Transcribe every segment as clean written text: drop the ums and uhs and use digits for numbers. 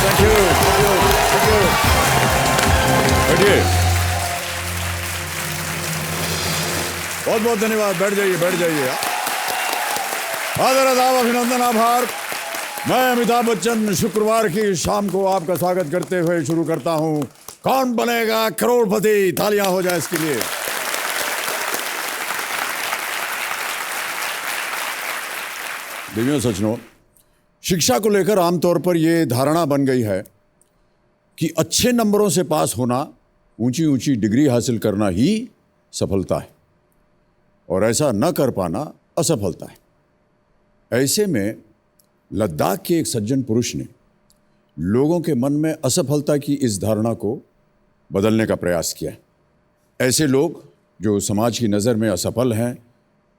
Thank you, thank you. बैठिए। बहुत बहुत धन्यवाद। बैठ जाइए, बैठ जाइए। आदर आदाब, अभिनंदन, आभार। मैं अमिताभ बच्चन शुक्रवार की शाम को आपका स्वागत करते हुए शुरू करता हूं कौन बनेगा करोड़पति। तालियां हो जाए इसके लिए। देवियों सज्जनों, शिक्षा को लेकर आमतौर पर यह धारणा बन गई है कि अच्छे नंबरों से पास होना, ऊंची ऊंची डिग्री हासिल करना ही सफलता है और ऐसा न कर पाना असफलता है। ऐसे में लद्दाख के एक सज्जन पुरुष ने लोगों के मन में असफलता की इस धारणा को बदलने का प्रयास किया है। ऐसे लोग जो समाज की नज़र में असफल हैं,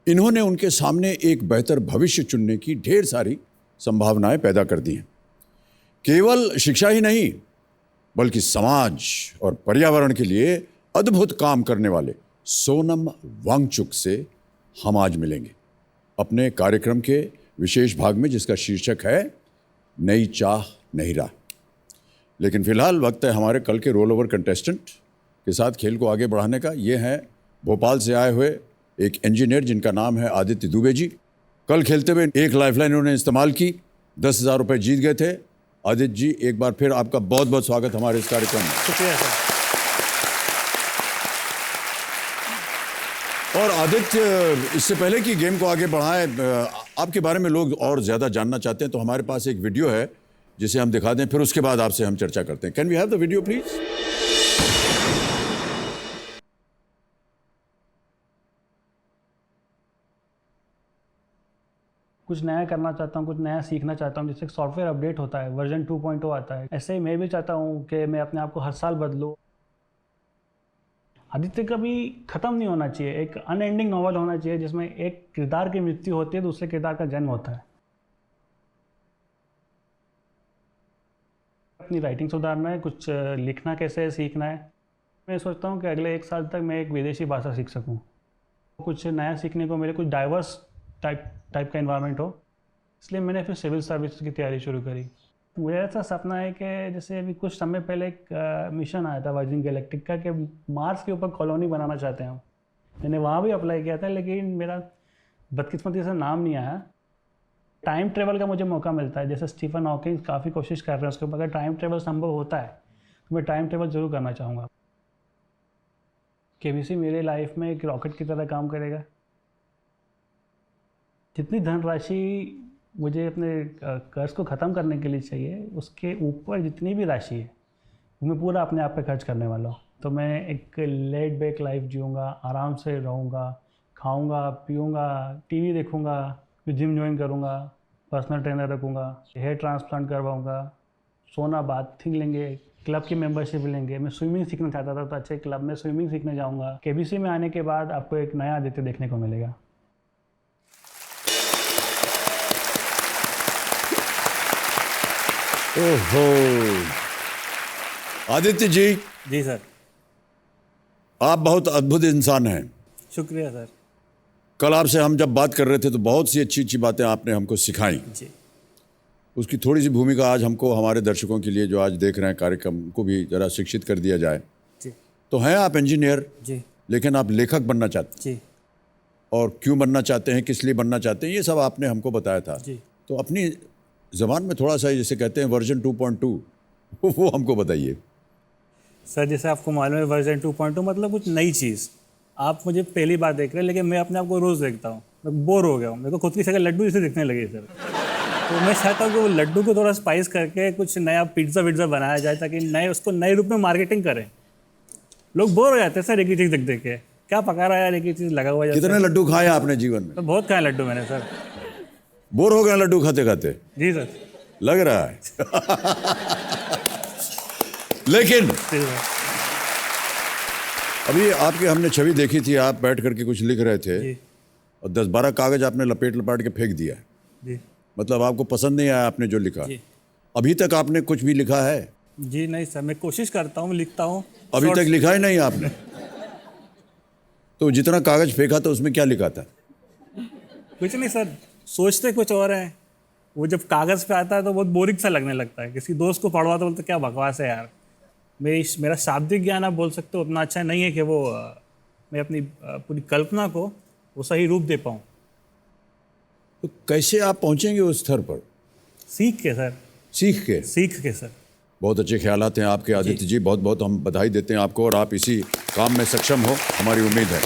इन्होंने उनके सामने एक बेहतर भविष्य चुनने की ढेर सारी संभावनाएं पैदा कर दी हैं। केवल शिक्षा ही नहीं, बल्कि समाज और पर्यावरण के लिए अद्भुत काम करने वाले सोनम वांगचुक से हम आज मिलेंगे अपने कार्यक्रम के विशेष भाग में, जिसका शीर्षक है नई चाह नई राह। लेकिन फिलहाल वक्त है हमारे कल के रोल ओवर कंटेस्टेंट के साथ खेल को आगे बढ़ाने का। ये हैं भोपाल से आए हुए एक इंजीनियर जिनका नाम है आदित्य दुबे जी। कल खेलते हुए एक लाइफलाइन उन्होंने इस्तेमाल की, 10,000 रुपये जीत गए थे। आदित्य जी, एक बार फिर आपका बहुत बहुत स्वागत हमारे इस कार्यक्रम में। शुक्रिया सर। और आदित्य, इससे पहले कि गेम को आगे बढ़ाएं, आपके बारे में लोग और ज़्यादा जानना चाहते हैं, तो हमारे पास एक वीडियो है जिसे हम दिखा दें, फिर उसके बाद आपसे हम चर्चा करते हैं। Can we have the video please? कुछ नया करना चाहता हूँ, कुछ नया सीखना चाहता हूँ। जैसे सॉफ्टवेयर अपडेट होता है, वर्जन 2.0 आता है, ऐसे ही मैं भी चाहता हूँ कि मैं अपने आप को हर साल बदलूँ। आदित्य कभी ख़त्म नहीं होना चाहिए, एक अनएंडिंग नॉवल होना चाहिए जिसमें एक किरदार की मृत्यु होती है, दूसरे किरदार का जन्म होता है। अपनी राइटिंग सुधारना है, कुछ लिखना कैसे है सीखना है। मैं सोचता हूँ कि अगले 1 साल तक मैं एक विदेशी भाषा सीख सकूँ, कुछ नया सीखने को मिले, कुछ डाइवर्स टाइप का एनवायरनमेंट हो। इसलिए मैंने फिर सिविल सर्विस की तैयारी शुरू करी। मुझे ऐसा सपना है कि जैसे अभी कुछ समय पहले एक मिशन आया था वर्जिन गैलेक्टिक का कि मार्स के ऊपर कॉलोनी बनाना चाहते हैं हम। मैंने वहाँ भी अप्लाई किया था, लेकिन मेरा बदकिस्मती से नाम नहीं आया। टाइम ट्रेवल का मुझे मौका मिलता है, जैसे स्टीफन हॉकिंग काफ़ी कोशिश कर रहे हैं उसके ऊपर। अगर टाइम ट्रेवल संभव होता है तो मैं टाइम ट्रेवल ज़रूर करना चाहूँगा। केबीसी मेरे लाइफ में एक रॉकेट की तरह काम करेगा। जितनी धनराशि मुझे अपने कर्ज को ख़त्म करने के लिए चाहिए, उसके ऊपर जितनी भी राशि है वो मैं पूरा अपने आप पे खर्च करने वाला हूँ। तो मैं एक लेड बैक लाइफ जीऊँगा, आराम से रहूँगा, खाऊँगा पीऊँगा, टीवी देखूँगा, फिर जिम ज्वाइन करूँगा, पर्सनल ट्रेनर रखूँगा, हेयर ट्रांसप्लांट करवाऊँगा, सोना बाथिंग लेंगे, क्लब की मेंबरशिप लेंगे। मैं स्विमिंग सीखना चाहता था, तो अच्छे क्लब में स्विमिंग सीखने जाऊँगा। केबीसी में आने के बाद आपको एक नया आदित्य देखने को मिलेगा। ओहो, आदित्य जी। जी सर। आप बहुत अद्भुत इंसान हैं। शुक्रिया सर। कल आपसे हम जब बात कर रहे थे तो बहुत सी अच्छी अच्छी बातें आपने हमको सिखाई। जी। उसकी थोड़ी सी भूमिका आज हमको, हमारे दर्शकों के लिए जो आज देख रहे हैं कार्यक्रम को, भी जरा शिक्षित कर दिया जाए। जी। तो हैं आप इंजीनियर, जी, लेकिन आप लेखक बनना चाहते हैं। जी, और क्यों बनना चाहते हैं, किस लिए बनना चाहते हैं, ये सब आपने हमको बताया था। जी। तो अपनी ज़बान में थोड़ा सा, जैसे कहते हैं वर्जन 2.2, वो हमको बताइए। सर जैसे आपको मालूम है वर्जन 2.2 मतलब कुछ नई चीज़। आप मुझे पहली बार देख रहे हैं, लेकिन मैं अपने आप को रोज़ देखता हूँ। मैं बोर हो गया हूँ, मेरे को खुद की शक्ल लड्डू जैसे दिखने लगी सर। तो मैं चाहता हूँ कि वो लड्डू को थोड़ा स्पाइस करके कुछ नया पिज्ज़ा विज्ज़ा बनाया जाए, ताकि उसको नए रूप में मार्केटिंग करें। लोग बोर हो जाते हैं सर एक ही चीज़ देख देख के, क्या पका रहा है यार, एक ही चीज़ लगा हुआ है। कितने लड्डू खाए आपने जीवन में? तो बहुत खाए लड्डू मैंने सर। बोर हो गए लड्डू खाते खाते? जी सर। लग रहा है। लेकिन अभी आपकी हमने छवि देखी थी, आप बैठ करके कुछ लिख रहे थे जी। और 10-12 कागज आपने लपेट के फेंक दिया। जी। मतलब आपको पसंद नहीं आया आपने जो लिखा। जी। अभी तक आपने कुछ भी लिखा है? जी नहीं सर, मैं कोशिश करता हूँ, लिखता हूँ। अभी तक लिखा ही नहीं आपने? तो जितना कागज फेंका था उसमें क्या लिखा था? कुछ नहीं सर, सोचते कुछ और है, वो जब कागज़ पे आता है तो बहुत बोरिंग सा लगने लगता है। किसी दोस्त को पढ़वा तो बोलते क्या बकवास है यार। मेरा शाब्दिक ज्ञान आप बोल सकते हो उतना अच्छा नहीं है कि वो मैं अपनी पूरी कल्पना को वो सही रूप दे पाऊँ। तो कैसे आप पहुंचेंगे उस स्तर पर? सीख के सर, सीख के। सर। बहुत अच्छे ख्यालात हैं आपके आदित्य जी, बहुत बहुत हम बधाई देते हैं आपको, और आप इसी काम में सक्षम हो, हमारी उम्मीद है।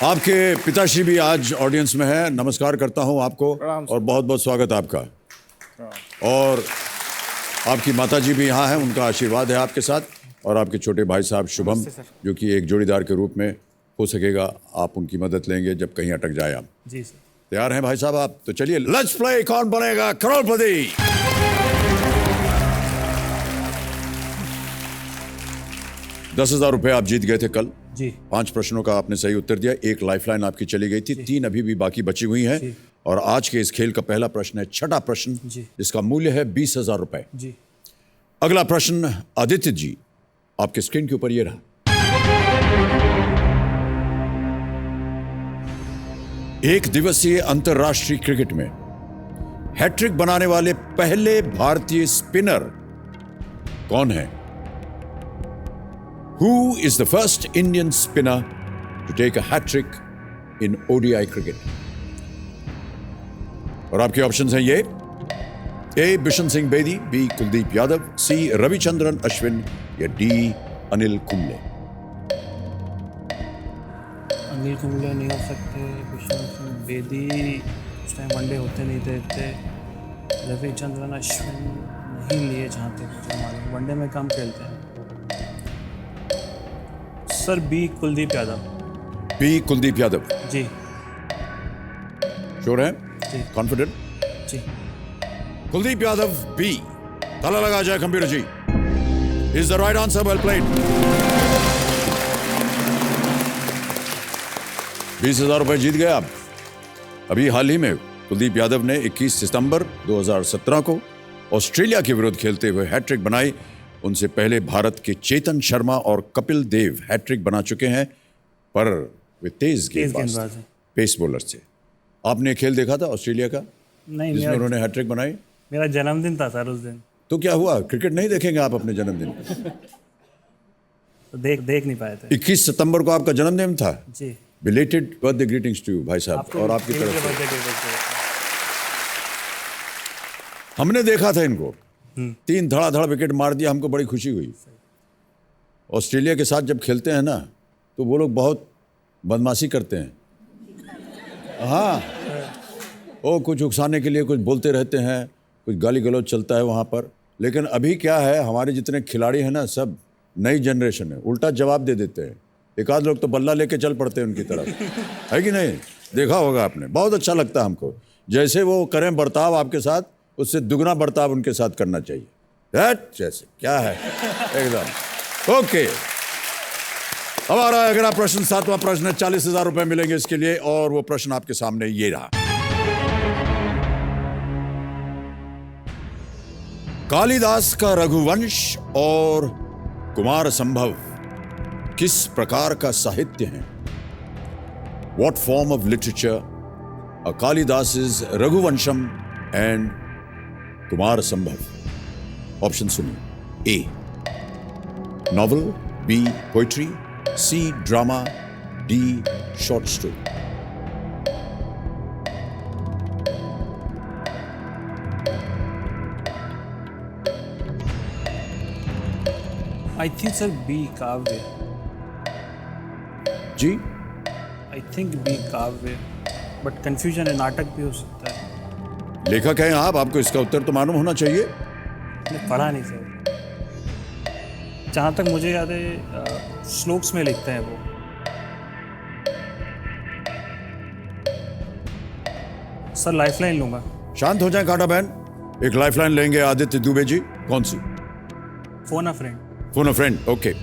आपके पिताश्री भी आज ऑडियंस में है, नमस्कार करता हूं आपको और बहुत बहुत स्वागत आपका। और आपकी माताजी भी यहाँ हैं, उनका आशीर्वाद है आपके साथ, और आपके छोटे भाई साहब शुभम, जो कि एक जोड़ीदार के रूप में हो सकेगा, आप उनकी मदद लेंगे जब कहीं अटक जाए आप। जी सर। तैयार हैं भाई साहब आप? तो चलिए लेट्स प्ले कौन बनेगा करोड़पति। 10,000 रुपए आप जीत गए थे कल जी। 5 प्रश्नों का आपने सही उत्तर दिया, एक लाइफलाइन आपकी चली गई थी, 3 अभी भी बाकी बची हुई हैं। और आज के इस खेल का पहला प्रश्न है छठा प्रश्न, जिसका मूल्य है 20,000 रुपए। जी। अगला प्रश्न आदित्य जी, आपके स्क्रीन के ऊपर ये रहा। एक दिवसीय अंतरराष्ट्रीय क्रिकेट में हैट्रिक बनाने वाले पहले भारतीय स्पिनर कौन है? Who is the first Indian spinner to take a hat trick in ODI cricket? और आपके ऑप्शंस हैं ये: ए बिशन सिंह बेदी, बी कुलदीप यादव, सी रविचंद्रन अश्विन, या डी अनिल कुंबले। अनिल कुंबले नहीं हो सकते, बिशन सिंह बेदी उस टाइम वनडे होते नहीं थे इतने, रविचंद्रन अश्विन नहीं लिए जहाँ तक मुझे मालूम, वनडे में कम खेलते हैं। Sir B Kuldeep Yadav. B Kuldeep Yadav, जी। श्योर है? जी। कॉन्फिडेंट? जी। कुलदीप यादव बी, ताला लगा जाए computer ji. Is the right answer, well played. 20,000 रुपए जीत गए आप। अभी हाल ही में कुलदीप यादव ने 21 सितंबर 2017 को ऑस्ट्रेलिया के विरुद्ध खेलते हुए हैट्रिक बनाई। उनसे पहले भारत के चेतन शर्मा और कपिल देव हैट्रिक बना चुके हैं, पर वे तेज गेंदबाज थे, पेस बॉलर से। आपने खेल देखा था ऑस्ट्रेलिया का नहीं, जिसमें उन्होंने हैट्रिक बनाई? मेरा जन्मदिन था सर उस दिन। तो क्या हुआ, क्रिकेट नहीं देखेंगे आप अपने जन्मदिन पे? तो देख नहीं पाए थे। 21 सितंबर को आपका जन्मदिन था। जी। Belated birthday greetings to you भाई साहब, और आपकी तरफ से। हमने देखा था इनको, 3 धड़ाधड़ विकेट मार दिया, हमको बड़ी खुशी हुई। ऑस्ट्रेलिया के साथ जब खेलते हैं ना, तो वो लोग बहुत बदमाशी करते हैं। हाँ, वो कुछ उकसाने के लिए कुछ बोलते रहते हैं, कुछ गाली गलौज चलता है वहाँ पर। लेकिन अभी क्या है, हमारे जितने खिलाड़ी हैं ना, सब नई जनरेशन है, उल्टा जवाब दे देते हैं। एक आध लोग तो बल्ला लेके चल पड़ते हैं उनकी तरफ, है कि नहीं? देखा होगा आपने, बहुत अच्छा लगता है हमको। जैसे वो करें बर्ताव आपके साथ, उससे दुगना बर्ताव उनके साथ करना चाहिए। दैट जैसे क्या है एकदम ओके। अब आ रहा है अगला प्रश्न, 7वां प्रश्न है, 40,000 रुपए मिलेंगे इसके लिए, और वो प्रश्न आपके सामने ये रहा। कालिदास का रघुवंश और कुमार संभव किस प्रकार का साहित्य है? What form of literature are Kalidasa's Raghuvansham and Kumar संभव? ऑप्शन सुनिए: A novel, B poetry, C drama, D short story. I think sir B काव्य। जी, आई थिंक बी काव्य, बट कंफ्यूजन है, नाटक भी हो सकता है। लेखक हैं आप, आपको इसका उत्तर तो मालूम होना चाहिए। मैंने पढ़ा नहीं सर, जहाँ तक मुझे याद है श्लोक्स में लिखते हैं वो। सर लाइफलाइन लूंगा। शांत हो जाए कांटा बहन, एक लाइफलाइन लेंगे आदित्य दुबे जी। कौन सी? Phone a friend. Phone a friend, okay.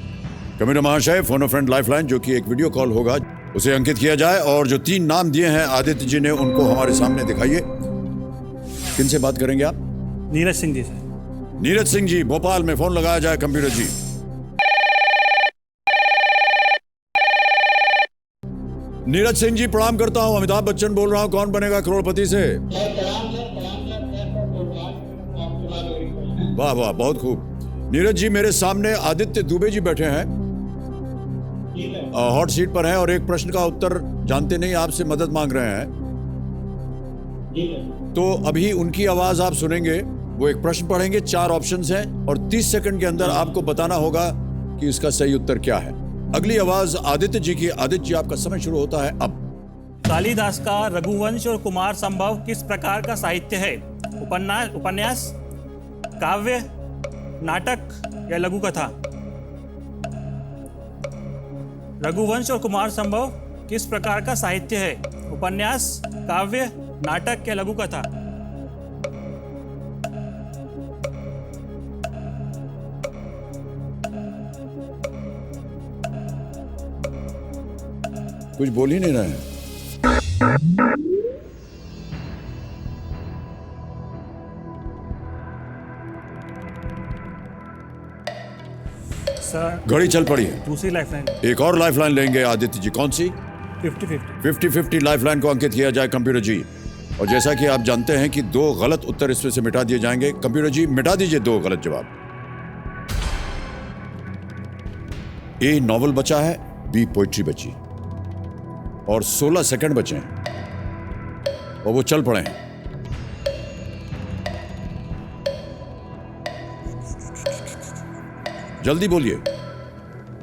Commissioner महाशय, फोन अ फ्रेंड लाइफलाइन, जो कि एक वीडियो कॉल होगा, उसे अंकित किया जाए, और जो 3 नाम दिए हैं आदित्य जी ने, उनको हमारे सामने दिखाइए। किनसे बात करेंगे आप? नीरज सिंह जी से। नीरज सिंह जी, भोपाल में फोन लगाया जाए कंप्यूटर जी। नीरज सिंह जी प्रणाम करता हूं, अमिताभ बच्चन बोल रहा हूं, कौन बनेगा करोड़पति से। वाह वाह, बहुत खूब। नीरज जी, मेरे सामने आदित्य दुबे जी बैठे हैं, हॉट सीट पर हैं और एक प्रश्न का उत्तर जानते नहीं, आपसे मदद मांग रहे हैं। तो अभी उनकी आवाज आप सुनेंगे, वो एक प्रश्न पढ़ेंगे, 4 ऑप्शंस हैं और 30 सेकंड के अंदर आपको बताना होगा कि इसका सही उत्तर क्या है। अगली आवाज आदित्य जी की। आदित्य जी, आपका समय शुरू होता है अब। कालिदास का रघुवंश और कुमार संभव किस प्रकार का साहित्य है? उपन्यास, काव्य, नाटक या लघु कथा? रघुवंश और कुमार संभव किस प्रकार का साहित्य है? उपन्यास, काव्य, नाटक या लघु कथा? कुछ बोल ही नहीं रहे हैं। सर, घड़ी चल पड़ी है। दूसरी लाइफलाइन। एक और लाइफलाइन लेंगे आदित्य जी, कौन सी? 50-50। 50-50 लाइफलाइन को अंकित किया जाए कंप्यूटर जी। और जैसा कि आप जानते हैं कि 2 गलत उत्तर इसमें से मिटा दिए जाएंगे। कंप्यूटर जी, मिटा दीजिए 2 गलत जवाब। ए नॉवल बचा है, बी पोइट्री बची और 16 सेकंड बचे हैं और वो चल पड़े हैं। जल्दी बोलिए।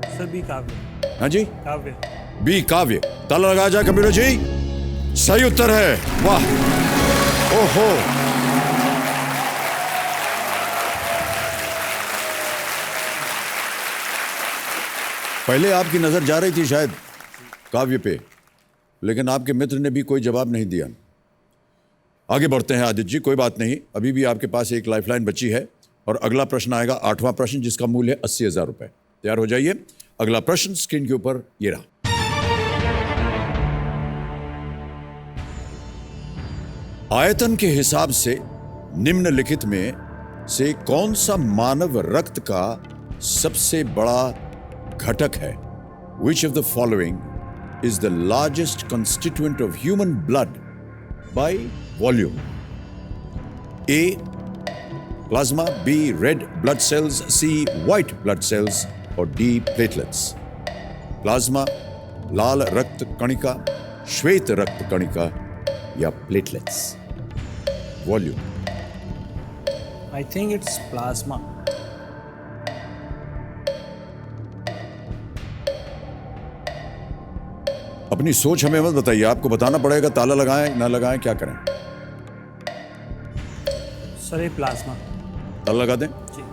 सर, बी काव्य। हाँ जी, काव्य। बी काव्य। ताला लगाया जाए कंप्यूटर जी। सही उत्तर है। वाह, ओहो। पहले आपकी नजर जा रही थी शायद काव्य पे, लेकिन आपके मित्र ने भी कोई जवाब नहीं दिया। आगे बढ़ते हैं आदित्य जी, कोई बात नहीं, अभी भी आपके पास एक लाइफलाइन बची है और अगला प्रश्न आएगा, 8वां प्रश्न, जिसका मूल्य है 80,000 रुपए। तैयार हो जाइए। अगला प्रश्न स्क्रीन के ऊपर ये रहा। आयतन के हिसाब से निम्नलिखित में से कौन सा मानव रक्त का सबसे बड़ा घटक है? Which of the following is the largest constituent of human blood by volume? A. Plasma, B. Red blood cells, C. White blood cells, और D. Platelets. प्लाज्मा, लाल रक्त कणिका, श्वेत रक्त कणिका या platelets? Volume. I think it's plasma. अपनी सोच हमें मत बताइए, आपको बताना पड़ेगा। ताला लगाएं ना लगाएं, क्या करें? सर, ये प्लाज्मा। ताला लगा दें। जी।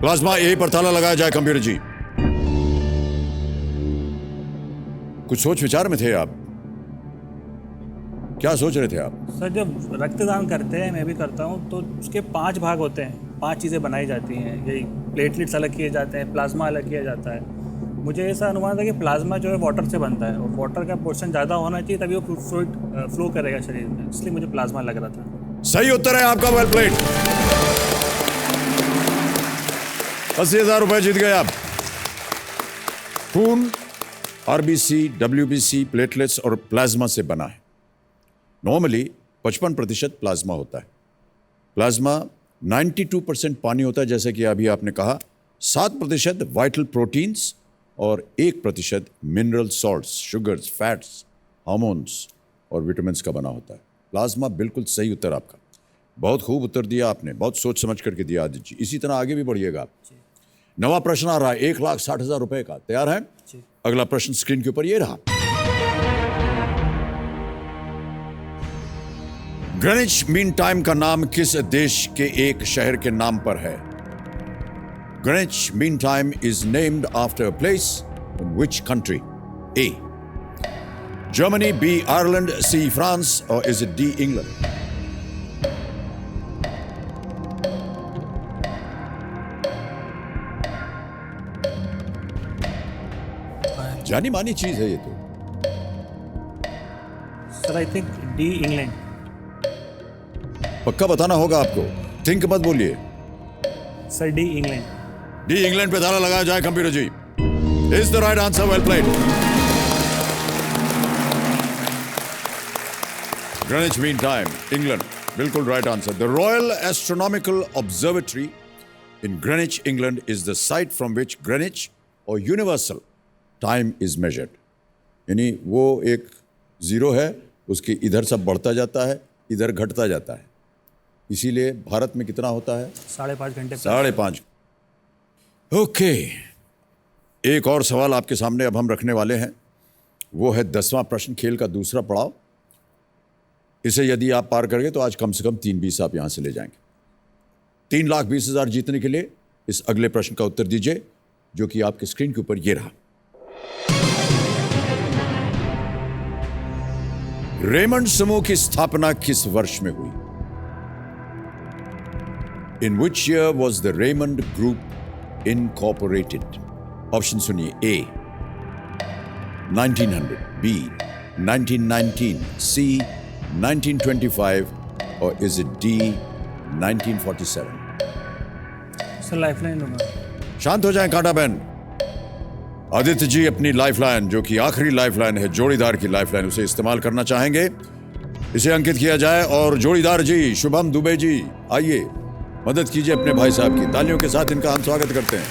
प्लाज्मा ए पर ताला लगाया जाए कंप्यूटर जी। कुछ सोच विचार में थे आप, क्या सोच रहे थे आप? सर, जब रक्तदान करते हैं, मैं भी करता हूँ, तो उसके 5 भाग होते हैं, 5 चीज़ें बनाई जाती हैं। यही प्लेटलेट्स अलग किए जाते हैं, प्लाज्मा अलग किया जाता है। मुझे ऐसा अनुमान था कि प्लाज्मा जो है वाटर से बनता है और वाटर का पोर्शन ज़्यादा होना चाहिए, तभी वो फ्लो करेगा शरीर में, इसलिए मुझे प्लाज्मा लग रहा था। सही उत्तर है आपका, वेल प्लेड। 80,000 रुपए जीत गए आप। खून आरबीसी, डब्ल्यूबीसी, प्लेटलेट्स और प्लाज्मा से बना है। नॉर्मली 55% प्लाज्मा होता है। प्लाज्मा 92% पानी होता है, जैसे कि अभी आपने कहा। 7% वाइटल प्रोटीन्स और 1% mineral salts, sugars, fats, hormones और विटामिन्स का बना होता है। प्लाज्मा बिल्कुल सही उत्तर आपका। बहुत खूब उत्तर दिया आपने, बहुत सोच समझ करके दिया आदित्य जी। इसी तरह आगे भी बढ़िएगा आप। नवा प्रश्न आ रहा है 1,60,000 रुपए का। तैयार है? अगला प्रश्न स्क्रीन के ऊपर ये रहा। ग्रीनिच मीन टाइम का नाम किस देश के एक शहर के नाम पर है? Greenwich Mean Time is named after a place in which country? A. Germany, B. Ireland, C. France, or is it D. England? जानी मानी चीज है ये तो। Sir, I think D, England. पक्का बताना होगा आपको, थिंक मत बोलिए। Sir, D, England. D England पे ताला लगाया जाए computer ji. Is the right answer, well played. Greenwich Mean Time, England. बिल्कुल right answer. The Royal Astronomical Observatory in Greenwich, England is the site from which Greenwich or universal time is measured. यानी वो एक zero है, उसके इधर सब बढ़ता जाता है, इधर घटता जाता है. इसीलिए भारत में कितना होता है? 5.5 घंटे. 5.5. ओके, एक और सवाल आपके सामने अब हम रखने वाले हैं. वो है 10वां प्रश्न, खेल का दूसरा पड़ाव. इसे यदि आप पार कर गए तो आज कम से कम 320 आप यहां से ले जाएंगे. 3,20,000 जीतने के लिए इस अगले प्रश्न का उत्तर दीजिए, जो कि आपके स्क्रीन के ऊपर ये रहा. रेमंड समूह की स्थापना किस वर्ष में हुई? In which year was the Raymond Group incorporated? Option सुनिए. A 1900, B 1919, C 1925, or is it D 1947? Sir lifeline लूंगा. शांत हो जाएं कांटा बहन. आदित्य जी अपनी लाइफलाइन, जो कि आखिरी लाइफलाइन है, जोड़ीदार की लाइफलाइन, उसे इस्तेमाल करना चाहेंगे. इसे अंकित किया जाए. और जोड़ीदार जी शुभम दुबे जी, आइए मदद कीजिए अपने भाई साहब की. तालियों के साथ इनका हम स्वागत करते हैं.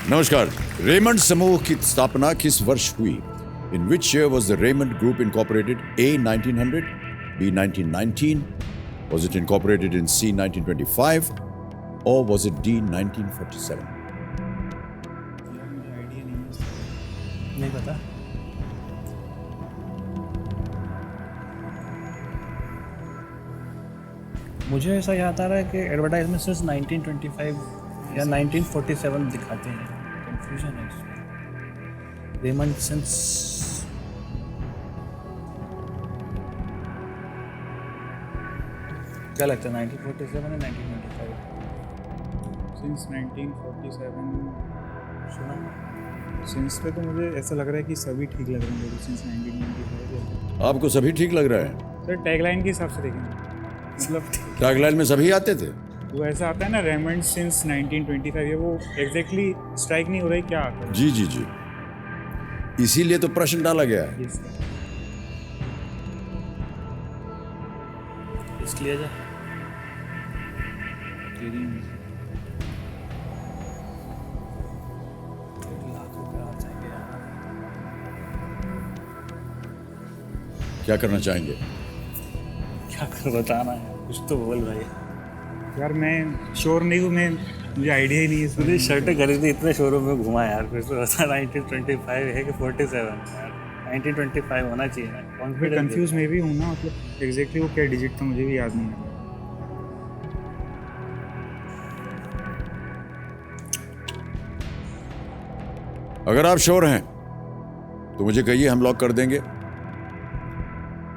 नमस्कार. रेमंड समूह की स्थापना किस वर्ष हुई? In which year was the Raymond group incorporated? A 1900, B 1919, was it incorporated in C 1925, or was it D 1947? नहीं पता. मुझे ऐसा याद आ रहा है कि एडवर्टाइजमेंट सिर्फ 1925 या 1947 दिखाते हैं. कंफ्यूजन है इसमें. रेमंड सिंस क्या लगता है 1947 या 1925? सिंस 1947. सुना. सिंस पे तो मुझे ऐसा लग रहा है कि सभी ठीक लग रहे हैं. सिंस 1995. आपको सभी ठीक लग रहा है? सर टैगलाइन के हिसाब से देखेंगे, मतलब टैगलाइन में सभी आते थे. वो ऐसा आता है ना, रेमंड सिंस 1925. ये वो एग्जैक्टली स्ट्राइक नहीं हो रहा है क्या आता है. जी जी जी, इसीलिए तो प्रश्न डाला गया है. Yes, sir. इसलिए जा क्या करना चाहेंगे? क्या कर बताना है, कुछ तो बोल भाई. यार मैं श्योर नहीं हूँ, मुझे आइडिया ही नहीं है इसमें. पूरी शर्टें खरीदी, इतने शोरूम में घुमा यार. कुछ तो बता. 1925 है कि 47 यार. 1925 होना चाहिए ना. मैं कॉन्फिडेंस कंफ्यूज मैं भी हूँ ना, मतलब एग्जैक्टली वो क्या डिजिट था मुझे भी याद नहीं है. अगर आप श्योर हैं तो मुझे कहिए, हम लॉक कर देंगे.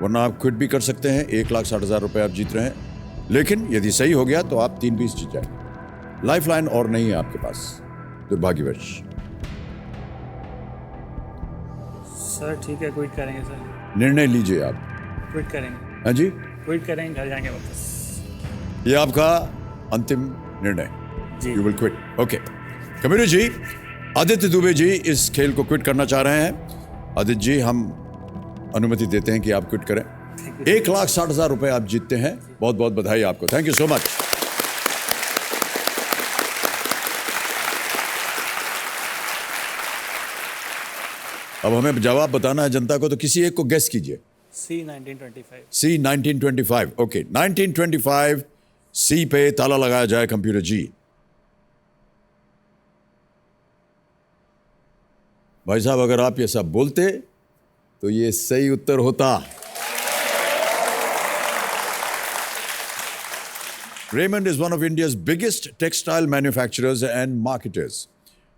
वरना आप क्विट भी कर सकते हैं. 1,60,000 रुपए आप जीत रहे हैं. लेकिन यदि सही हो गया तो आप 320 जीत जाएंगे. लाइफलाइन और नहीं है आपके पास, दुर्भाग्यवश. सर ठीक है, क्विट करेंगे सर. निर्णय लीजिए आप. क्विट करेंगे. हाँ जी, क्विट करेंगे, घर जाएंगे वापस. ये आपका अंतिम निर्णय. जी. You will quit. Okay. Kabir ji, Aditya Dubey ji इस खेल को क्विट करना चाह रहे हैं. आदित्य जी, हम अनुमति देते हैं कि आप क्विट करें. 1,60,000 रुपए आप जीतते हैं. बहुत बहुत बधाई आपको. Thank you so much. अब हमें जवाब बताना है जनता को, तो किसी एक को गेस कीजिए. C 1925. C 1925. ओके, 1925 C पे ताला लगाया जाए कंप्यूटर जी. भाई साहब, अगर आप ये सब बोलते तो ये सही उत्तर होता. Raymond is one of India's biggest textile manufacturers and marketers,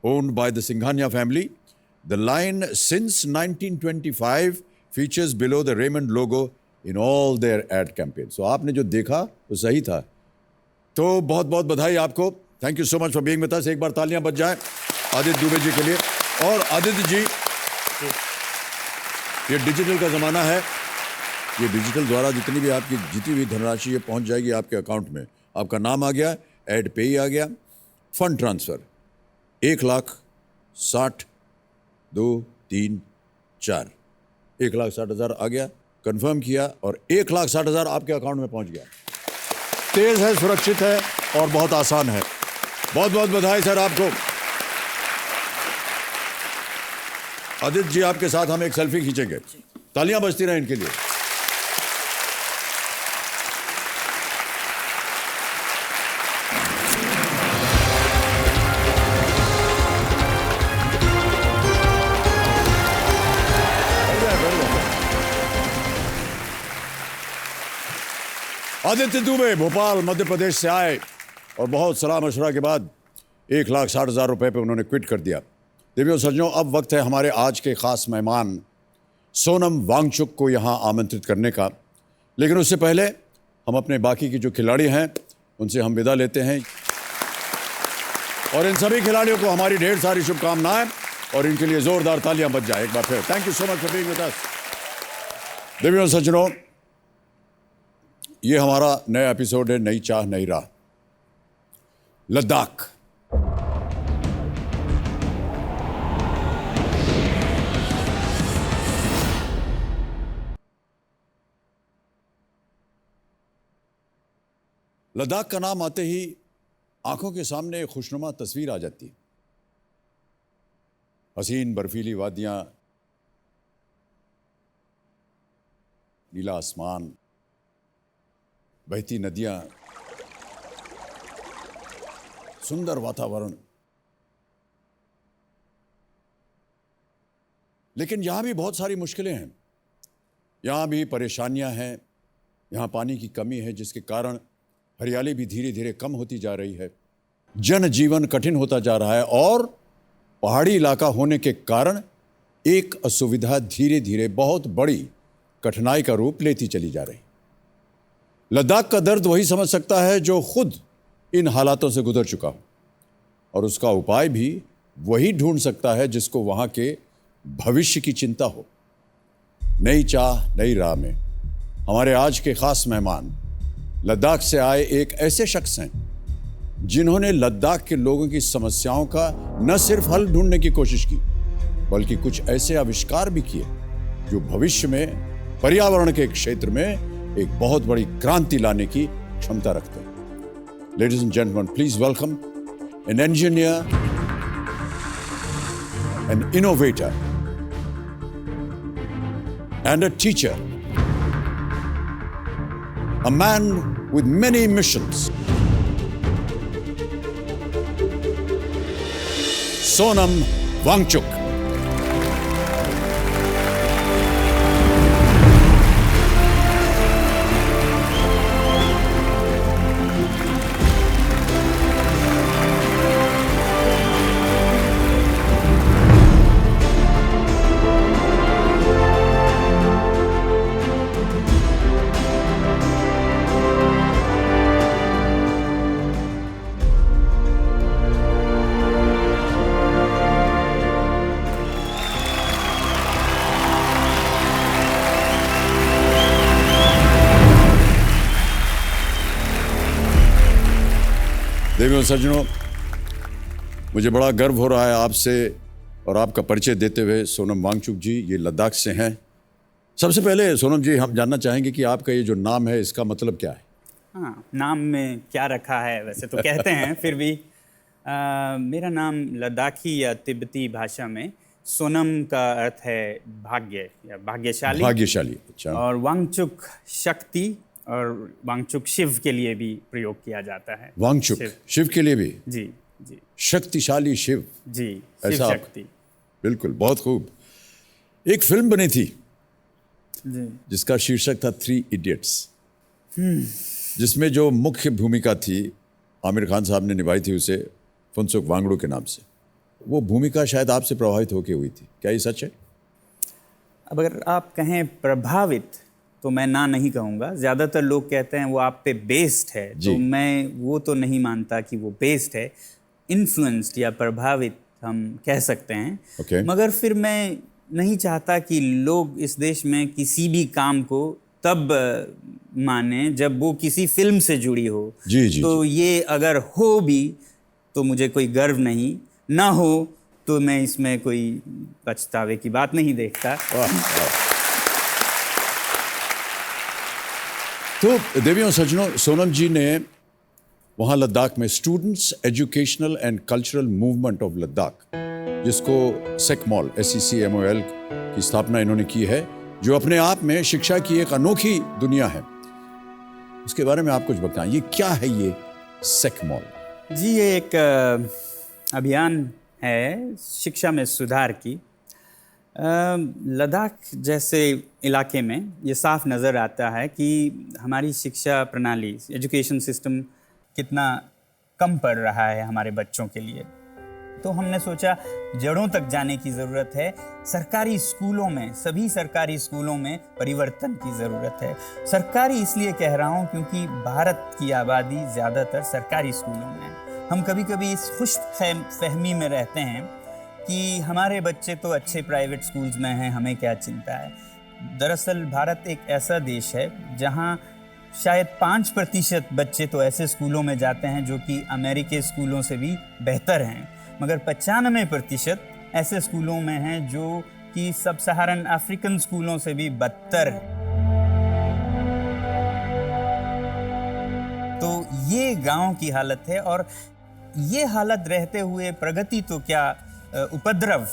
owned by the Singhania family. The line since 1925 features below the Raymond logo in all their ad campaigns. So आपने जो देखा वो सही था. तो बहुत बहुत बधाई आपको. Thank you so much for being with us. एक बार तालियां बज जाएं आदित्य दुबे जी के लिए. और आदित्य जी, ये डिजिटल का ज़माना है. ये डिजिटल द्वारा जितनी भी आपकी जीती हुई धनराशि ये पहुंच जाएगी आपके अकाउंट में. आपका नाम आ गया, ऐड पे ही आ गया, फंड ट्रांसफ़र. 1,60,234 1,60,000 आ गया, कंफर्म किया और 1,60,000 आपके अकाउंट में पहुंच गया। तेज है, सुरक्षित है और बहुत आसान है। बहुत बहुत बधाई सर आपको। आदित्य जी आपके साथ हम एक सेल्फी खींचेंगे, तालियां बजती रहें इनके लिए। आदित्य दुबे भोपाल मध्य प्रदेश से आए और बहुत सलाह मशवरा के बाद 1,60,000 रुपए पे उन्होंने क्विट कर दिया। देवियों सज्जनों, अब वक्त है हमारे आज के खास मेहमान सोनम वांगचुक को यहाँ आमंत्रित करने का। लेकिन उससे पहले हम अपने बाकी के जो खिलाड़ी हैं उनसे हम विदा लेते हैं और इन सभी खिलाड़ियों को हमारी ढेर सारी शुभकामनाएं और इनके लिए जोरदार तालियां बज जाए एक बार फिर। Thank you so much for being with us. देवियों सज्जनों, ये हमारा नया एपिसोड है नई चाह नई राह, लद्दाख। लद्दाख का नाम आते ही आंखों के सामने एक खुशनुमा तस्वीर आ जाती है। हसीन बर्फीली वादियां, नीला आसमान, बहती नदियां, सुंदर वातावरण। लेकिन यहां भी बहुत सारी मुश्किलें हैं, यहां भी परेशानियां हैं, यहां पानी की कमी है जिसके कारण हरियाली भी धीरे धीरे कम होती जा रही है, जनजीवन कठिन होता जा रहा है और पहाड़ी इलाका होने के कारण एक असुविधा धीरे धीरे बहुत बड़ी कठिनाई का रूप लेती चली जा रही। लद्दाख का दर्द वही समझ सकता है जो खुद इन हालातों से गुजर चुका हो, और उसका उपाय भी वही ढूंढ सकता है जिसको वहां के भविष्य की चिंता हो। नई चाह नई राह में हमारे आज के खास मेहमान लद्दाख से आए एक ऐसे शख्स हैं जिन्होंने लद्दाख के लोगों की समस्याओं का न सिर्फ हल ढूंढने की कोशिश की बल्कि कुछ ऐसे आविष्कार भी किए जो भविष्य में पर्यावरण के क्षेत्र में एक बहुत बड़ी क्रांति लाने की क्षमता रखते हैं। Ladies and gentleman, please welcome an engineer, N innovator and a teacher, a man with many missions, Sonam Wangchuk. देवियों सज्जनों, मुझे बड़ा गर्व हो रहा है आपसे और आपका परिचय देते हुए। सोनम वांगचुक जी ये लद्दाख से हैं। सबसे पहले सोनम जी, हम जानना चाहेंगे कि आपका ये जो नाम है इसका मतलब क्या है? हाँ, नाम में क्या रखा है वैसे तो कहते हैं, फिर भी मेरा नाम लद्दाखी या तिब्बती भाषा में सोनम का अर्थ है भाग्य या भाग्यशाली। भाग्यशाली, अच्छा। और वांगचुक शक्ति और वांगचुक शिव के लिए भी प्रयोग किया जाता है। वांगचुक शिव के लिए भी? जी जी। शक्तिशाली शिव। जी, ऐसा शिव शक्ति। बिल्कुल, बहुत खूब। एक फिल्म बनी थी जी, जिसका शीर्षक था 3 इडियट्स, जिसमें जो मुख्य भूमिका थी आमिर खान साहब ने निभाई थी उसे फुनसुक वांगडू के नाम से। वो भूमिका शायद आपसे प्रभावित होकर हुई थी, क्या ये सच है? अब अगर आप कहें प्रभावित तो मैं ना नहीं कहूँगा। ज़्यादातर लोग कहते हैं वो आप पे बेस्ड है, तो मैं वो तो नहीं मानता कि वो बेस्ड है। इन्फ्लुएंस्ड या प्रभावित हम कह सकते हैं। मगर फिर मैं नहीं चाहता कि लोग इस देश में किसी भी काम को तब माने जब वो किसी फिल्म से जुड़ी हो। जी, तो ये अगर हो भी तो मुझे कोई गर्व नहीं, ना हो तो मैं इसमें कोई पछतावे की बात नहीं देखता। वाह, वाह। तो देवियों सज्जनों, सोनम जी ने वहाँ लद्दाख में students educational and cultural movement of Ladakh, जिसको सेकमॉल SECMOL की स्थापना इन्होंने की है, जो अपने आप में शिक्षा की एक अनोखी दुनिया है। उसके बारे में आप कुछ बताएं, ये क्या है ये सेकमॉल? जी, ये एक अभियान है शिक्षा में सुधार की। लद्दाख जैसे इलाके में ये साफ नज़र आता है कि हमारी शिक्षा प्रणाली, एजुकेशन सिस्टम कितना कम पड़ रहा है हमारे बच्चों के लिए। तो हमने सोचा जड़ों तक जाने की ज़रूरत है। सरकारी स्कूलों में, सभी सरकारी स्कूलों में परिवर्तन की ज़रूरत है। सरकारी इसलिए कह रहा हूँ क्योंकि भारत की आबादी ज़्यादातर सरकारी स्कूलों में है। हम कभी कभी इस खुश फहमी में रहते हैं कि हमारे बच्चे तो अच्छे प्राइवेट स्कूल्स में हैं, हमें क्या चिंता है। दरअसल भारत एक ऐसा देश है जहाँ शायद 5% बच्चे तो ऐसे स्कूलों में जाते हैं जो कि अमेरिकी स्कूलों से भी बेहतर हैं, मगर 95% ऐसे स्कूलों में हैं जो कि सब सहारन अफ्रीकन स्कूलों से भी बदतर हैं। तो ये गांव की हालत है, और ये हालत रहते हुए प्रगति तो क्या, उपद्रव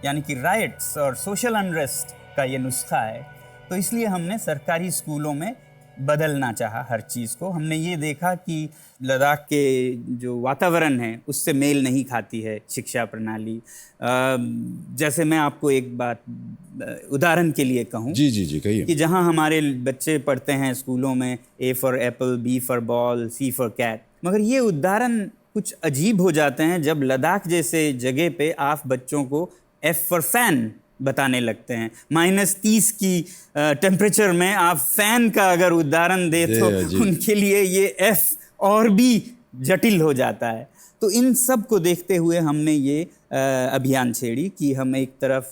यानी कि राइट्स और सोशल अनरेस्ट का ये नुस्खा है। तो इसलिए हमने सरकारी स्कूलों में बदलना चाहा हर चीज़ को। हमने ये देखा कि लद्दाख के जो वातावरण है उससे मेल नहीं खाती है शिक्षा प्रणाली। जैसे मैं आपको एक बात उदाहरण के लिए कहूँ, जी जी जी कहिए। कि जहाँ हमारे बच्चे पढ़ते हैं स्कूलों में A for apple, B for ball, C for cat, मगर ये उदाहरण कुछ अजीब हो जाते हैं जब लद्दाख जैसे जगह पे आप बच्चों को F फॉर फैन बताने लगते हैं। -30 की टेम्परेचर में आप फैन का अगर उदाहरण दे तो उनके लिए ये F और भी जटिल हो जाता है। तो इन सब को देखते हुए हमने ये अभियान छेड़ी कि हम एक तरफ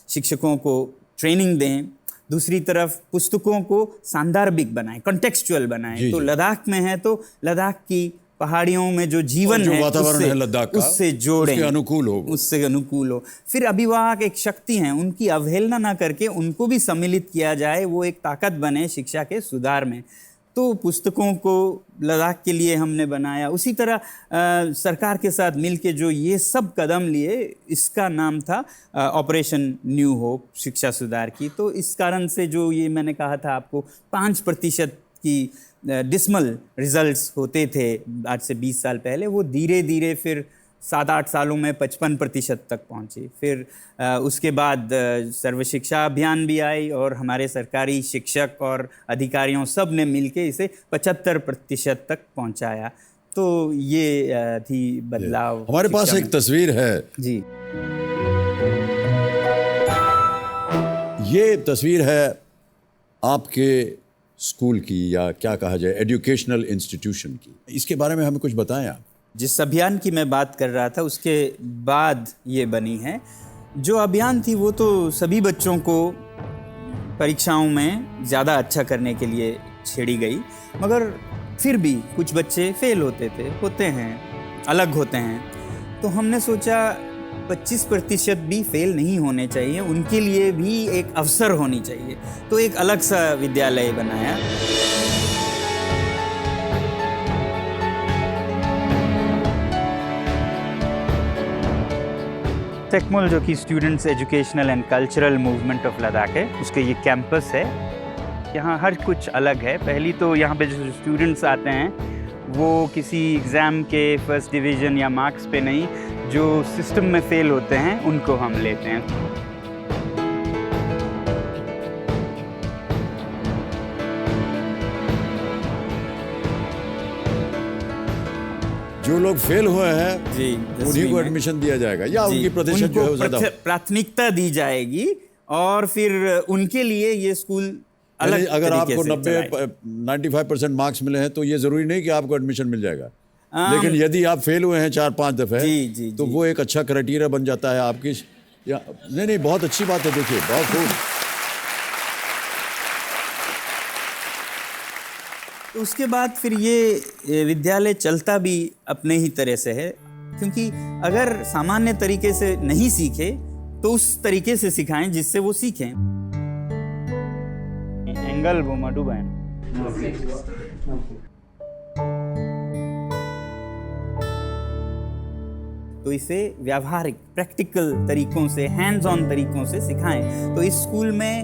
शिक्षकों को ट्रेनिंग दें, दूसरी तरफ पुस्तकों को सांदर्भिक बनाएं, कॉन्टेक्सचुअल बनाएं। तो लद्दाख में है तो लद्दाख की पहाड़ियों में जो जीवन है, वातावरण है लद्दाख का, उससे जोड़ें, उससे अनुकूल हो। फिर अभिभावक एक शक्ति हैं, उनकी अवहेलना ना करके उनको भी सम्मिलित किया जाए, वो एक ताकत बने शिक्षा के सुधार में। तो पुस्तकों को लद्दाख के लिए हमने बनाया। उसी तरह सरकार के साथ मिलके जो ये सब कदम लिए, इसका नाम था ऑपरेशन न्यू होप, शिक्षा सुधार की। तो इस कारण से जो ये मैंने कहा था आपको 5% की डिसमल रिजल्ट्स होते थे आज से 20 साल पहले, वो धीरे धीरे फिर 7-8 सालों में 55% तक पहुँची। फिर उसके बाद सर्व शिक्षा अभियान भी आई और हमारे सरकारी शिक्षक और अधिकारियों सब ने मिलके इसे 75% तक पहुँचाया। तो ये थी बदलाव। हमारे पास एक तस्वीर है जी, ये तस्वीर है आपके स्कूल की, या क्या कहा जाए, एजुकेशनल इंस्टीट्यूशन की। इसके बारे में हमें कुछ बताएं आप। जिस अभियान की मैं बात कर रहा था उसके बाद ये बनी है। जो अभियान थी वो तो सभी बच्चों को परीक्षाओं में ज़्यादा अच्छा करने के लिए छेड़ी गई, मगर फिर भी कुछ बच्चे फेल होते हैं, अलग होते हैं। तो हमने सोचा 25% भी फेल नहीं होने चाहिए, उनके लिए भी एक अवसर होनी चाहिए। तो एक अलग सा विद्यालय बनाया। सेकमॉल जो कि students educational and cultural movement of Ladakh है, उसके ये कैंपस है। यहाँ हर कुछ अलग है। पहली तो यहाँ पे जो स्टूडेंट्स आते हैं वो किसी एग्ज़ाम के फर्स्ट डिवीज़न या मार्क्स पे नहीं, जो सिस्टम में फेल होते हैं उनको हम लेते हैं। जो लोग फेल हुए हैं जी, उन्हीं को एडमिशन दिया जाएगा, या उनकी प्रतिशत जो है वो ज़्यादा प्राथमिकता दी जाएगी, और फिर उनके लिए ये स्कूल अलग। अगर आपको 95% मार्क्स मिले हैं तो ये ज़रूरी नहीं कि आपको एडमिशन मिल जाएगा, लेकिन यदि आप फेल हुए हैं 4-5 दफ़े तो वो एक अच्छा क्राइटेरिया बन जाता है आपकी। या नहीं, बहुत अच्छी बात है। देखिए, बहुत खूब। तो उसके बाद फिर ये विद्यालय चलता भी अपने ही तरह से है। क्योंकि अगर सामान्य तरीके से नहीं सीखे तो उस तरीके से सिखाएं जिससे वो सीखें। एंगल वो मधुबन तो इसे व्यावहारिक प्रैक्टिकल तरीकों से, हैंड्स ऑन तरीकों से सिखाएं। तो इस स्कूल में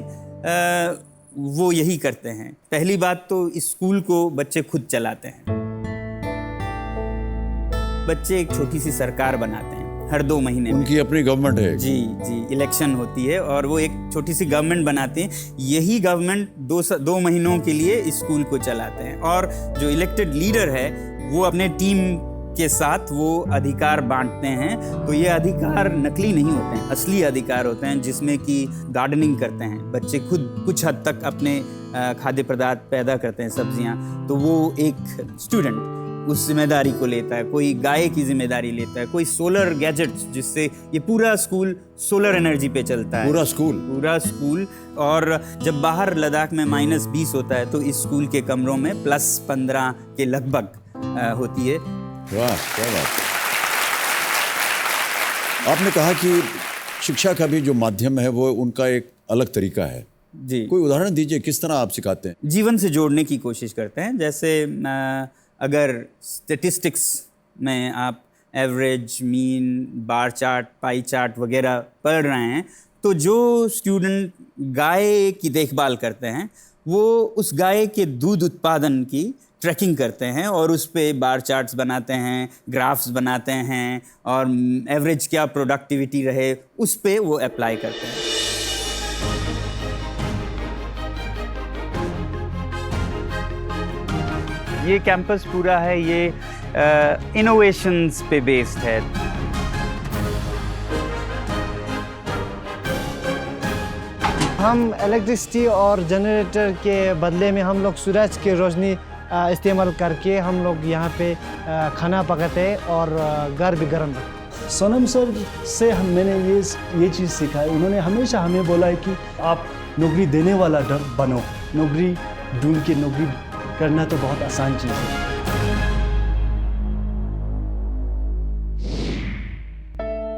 वो यही करते हैं। पहली बात तो इस स्कूल को बच्चे खुद चलाते हैं। बच्चे एक छोटी सी सरकार बनाते हैं हर 2 महीने में। उनकी अपनी गवर्नमेंट है। जी जी, इलेक्शन होती है और वो एक छोटी सी गवर्नमेंट बनाते हैं। यही गवर्नमेंट 2 महीनों के लिए इस स्कूल को चलाते हैं और जो इलेक्टेड लीडर है वो अपने टीम के साथ वो अधिकार बांटते हैं। तो ये अधिकार नकली नहीं होते हैं, असली अधिकार होते हैं, जिसमें कि गार्डनिंग करते हैं बच्चे खुद, कुछ हद तक अपने खाद्य पदार्थ पैदा करते हैं, सब्जियां। तो वो एक स्टूडेंट उस जिम्मेदारी को लेता है, कोई गाय की जिम्मेदारी लेता है, कोई सोलर गैजेट्स, जिससे ये पूरा स्कूल सोलर एनर्जी पे चलता है। पूरा स्कूल। और जब बाहर लद्दाख में -20 होता है तो इस स्कूल के कमरों में +15 के लगभग होती है। वाह, क्या बात। आपने कहा कि शिक्षा का भी जो माध्यम है वो उनका एक अलग तरीका है। जी, कोई उदाहरण दीजिए, किस तरह आप सिखाते हैं? जीवन से जोड़ने की कोशिश करते हैं। जैसे अगर स्टेटिस्टिक्स में आप average, mean, bar chart, pie chart वगैरह पढ़ रहे हैं, तो जो स्टूडेंट गाय की देखभाल करते हैं वो उस गाय के दूध उत्पादन की ट्रैकिंग करते हैं और उस पे बार चार्ट्स बनाते हैं, ग्राफ्स बनाते हैं और एवरेज क्या प्रोडक्टिविटी रहे उस पे वो अप्लाई करते हैं। ये कैंपस पूरा है, ये इनोवेशंस पे बेस्ड है। हम इलेक्ट्रिसिटी और जनरेटर के बदले में हम लोग सूरज की रोशनी इस्तेमाल करके हम लोग यहाँ पे खाना पकाते हैं और घर भी गर्म रखते हैं। सोनम सर से मैंने ये चीज़ सीखा है। उन्होंने हमेशा हमें बोला है कि आप नौकरी देने वाला बनो, नौकरी ढूंढ के नौकरी करना तो बहुत आसान चीज़ है।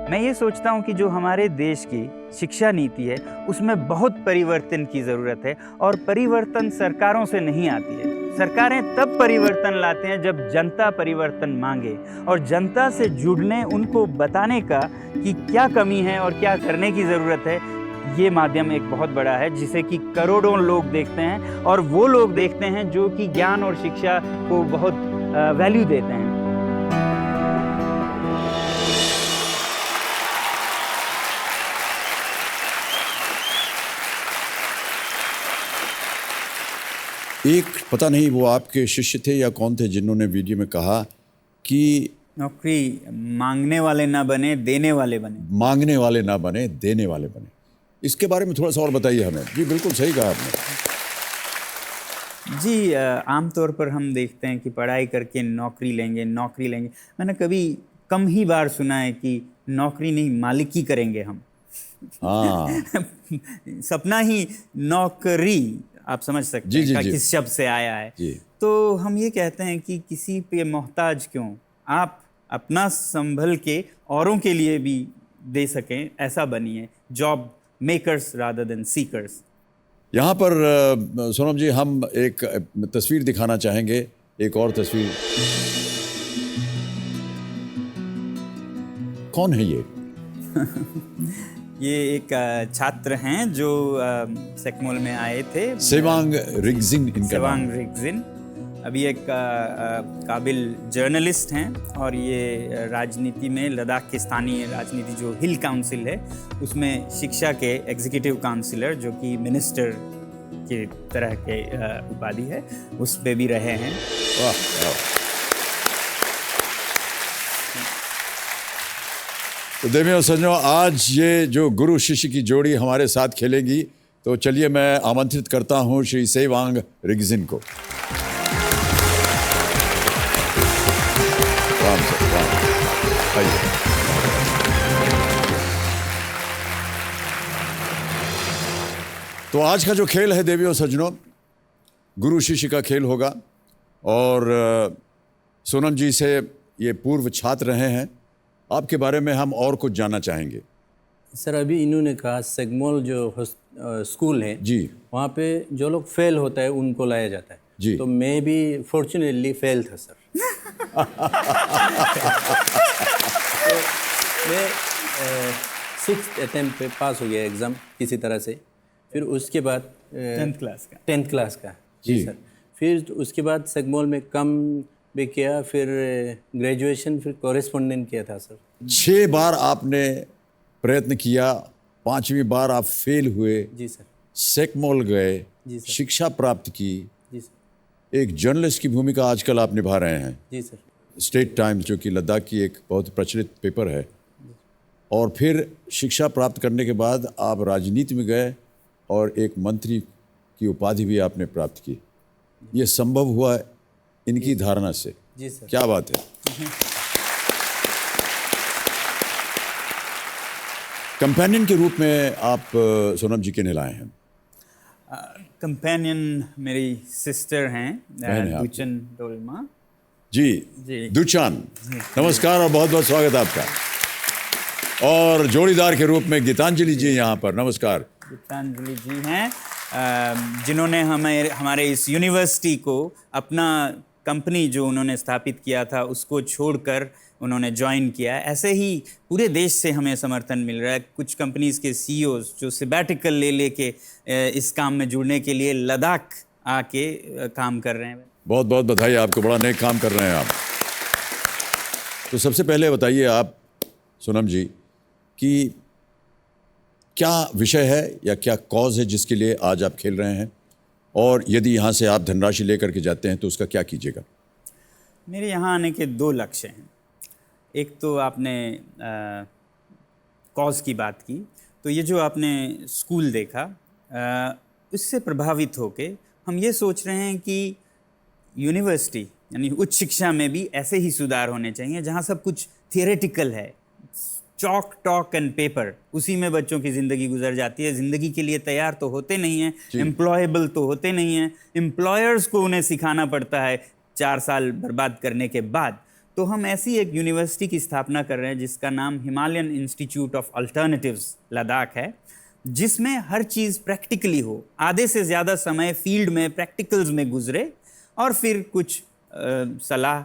मैं ये सोचता हूँ कि जो हमारे देश की शिक्षा नीति है उसमें बहुत परिवर्तन की ज़रूरत है और परिवर्तन सरकारों से नहीं आती है। सरकारें तब परिवर्तन लाते हैं जब जनता परिवर्तन मांगे और जनता से जुड़ने, उनको बताने का कि क्या कमी है और क्या करने की ज़रूरत है। ये माध्यम एक बहुत बड़ा है जिसे कि करोड़ों लोग देखते हैं और वो लोग देखते हैं जो कि ज्ञान और शिक्षा को बहुत वैल्यू देते हैं। एक पता नहीं वो आपके शिष्य थे या कौन थे जिन्होंने वीडियो में कहा कि नौकरी मांगने वाले ना बने, देने वाले बने। मांगने वाले ना बने, देने वाले बने। इसके बारे में थोड़ा सा और बताइए हमें। जी बिल्कुल सही कहा आपने। जी, आमतौर पर हम देखते हैं कि पढ़ाई करके नौकरी लेंगे, नौकरी लेंगे। मैंने कभी कम ही बार सुना है कि नौकरी नहीं, मालिकी करेंगे हम। हाँ। सपना ही नौकरी, आप समझ सकते हैं किस शब्द से आया है। जी। तो हम ये कहते हैं कि किसी पे मोहताज क्यों, आप अपना संभल के औरों के लिए भी दे सकें, ऐसा बनिए। Job makers rather than seekers. यहाँ पर सोनम जी हम एक तस्वीर दिखाना चाहेंगे, एक और तस्वीर। कौन है ये? ये एक छात्र हैं जो सेकमोल में आए थे। सेवांग रिगजिन इनका सेवांग रिगजिन अभी एक काबिल जर्नलिस्ट हैं और ये राजनीति में, लद्दाख की स्थानीय राजनीति जो हिल काउंसिल है उसमें शिक्षा के एग्जीक्यूटिव काउंसिलर, जो कि मिनिस्टर के तरह के उपाधि है, उस पे भी रहे हैं। वाह, वाह। तो देवियों सज्जनों, आज ये जो गुरु शिष्य की जोड़ी हमारे साथ खेलेगी, तो चलिए मैं आमंत्रित करता हूं श्री सेवांग रिगजिन को। तो आज का जो खेल है देवियों सज्जनों, गुरु शिष्य का खेल होगा और सोनम जी से ये पूर्व छात्र रहे हैं आपके बारे में हम और कुछ जानना चाहेंगे। सर अभी इन्होंने कहा सेगमोल जो स्कूल है जी वहाँ पे जो लोग फेल होता है उनको लाया जाता है जी। तो मैं भी फॉर्चुनेटली फेल था सर। तो मैं 6th अटेम्प्ट पे पास हो गया एग्ज़ाम किसी तरह से। फिर उसके बाद 10th क्लास का जी सर। फिर उसके बाद सेगमोल में कम भी किया, फिर ग्रेजुएशन, फिर कॉरेस्पॉन्डेंट किया था सर। 6 बार आपने प्रयत्न किया, 5वीं बार आप फेल हुए, जी सर। सेगमोल गए, जी सर। शिक्षा प्राप्त की, जी सर। एक जर्नलिस्ट की भूमिका आजकल आप निभा रहे हैं। जी सर। स्टेट टाइम्स जो कि लद्दाख की एक बहुत प्रचलित पेपर है, और फिर शिक्षा प्राप्त करने के बाद आप राजनीति में गए और एक मंत्री की उपाधि भी आपने प्राप्त की। ये संभव हुआ इनकी धारणा से। जी सर। क्या बात है। कंपेनियन के रूप में आप सोनम जी किन्हें लाए हैं? कंपेनियन मेरी सिस्टर हैं बहन है आपकी। दुचन डोलमा जी जी। दुचान, नमस्कार और बहुत बहुत स्वागत है आपका। और जोड़ीदार के रूप में गीतांजलि जी यहाँ पर, नमस्कार। गीतांजलि जी हैं जिन्होंने हमारे इस यूनिवर्सिटी को अपना कंपनी जो उन्होंने स्थापित किया था उसको छोड़कर उन्होंने ज्वाइन किया। ऐसे ही पूरे देश से हमें समर्थन मिल रहा है। कुछ कंपनीज़ के सीईओज जो सैबैटिकल ले लेके इस काम में जुड़ने के लिए लद्दाख आके काम कर रहे हैं। बहुत बहुत बधाई आपको, बड़ा नेक काम कर रहे हैं आप। तो सबसे पहले बताइए आप सोनम जी कि क्या विषय है या क्या कॉज है जिसके लिए आज आप खेल रहे हैं, और यदि यहाँ से आप धनराशि लेकर के जाते हैं तो उसका क्या कीजिएगा? मेरे यहाँ आने के 2 लक्ष्य हैं। एक तो आपने कॉज की बात की, तो ये जो आपने स्कूल देखा उससे प्रभावित होके हम ये सोच रहे हैं कि यूनिवर्सिटी यानी उच्च शिक्षा में भी ऐसे ही सुधार होने चाहिए जहाँ सब कुछ थियोरेटिकल है, चॉक टॉक एंड पेपर, उसी में बच्चों की ज़िंदगी गुजर जाती है। ज़िंदगी के लिए तैयार तो होते नहीं हैं, एम्प्लॉयबल तो होते नहीं हैं, एम्प्लॉयर्स को उन्हें सिखाना पड़ता है 4 साल बर्बाद करने के बाद। तो हम ऐसी एक यूनिवर्सिटी की स्थापना कर रहे हैं जिसका नाम Himalayan institute of alternatives Ladakh है, जिसमें हर चीज़ प्रैक्टिकली हो, आधे से ज़्यादा समय फील्ड में प्रैक्टिकल्स में गुजरे और फिर कुछ सलाह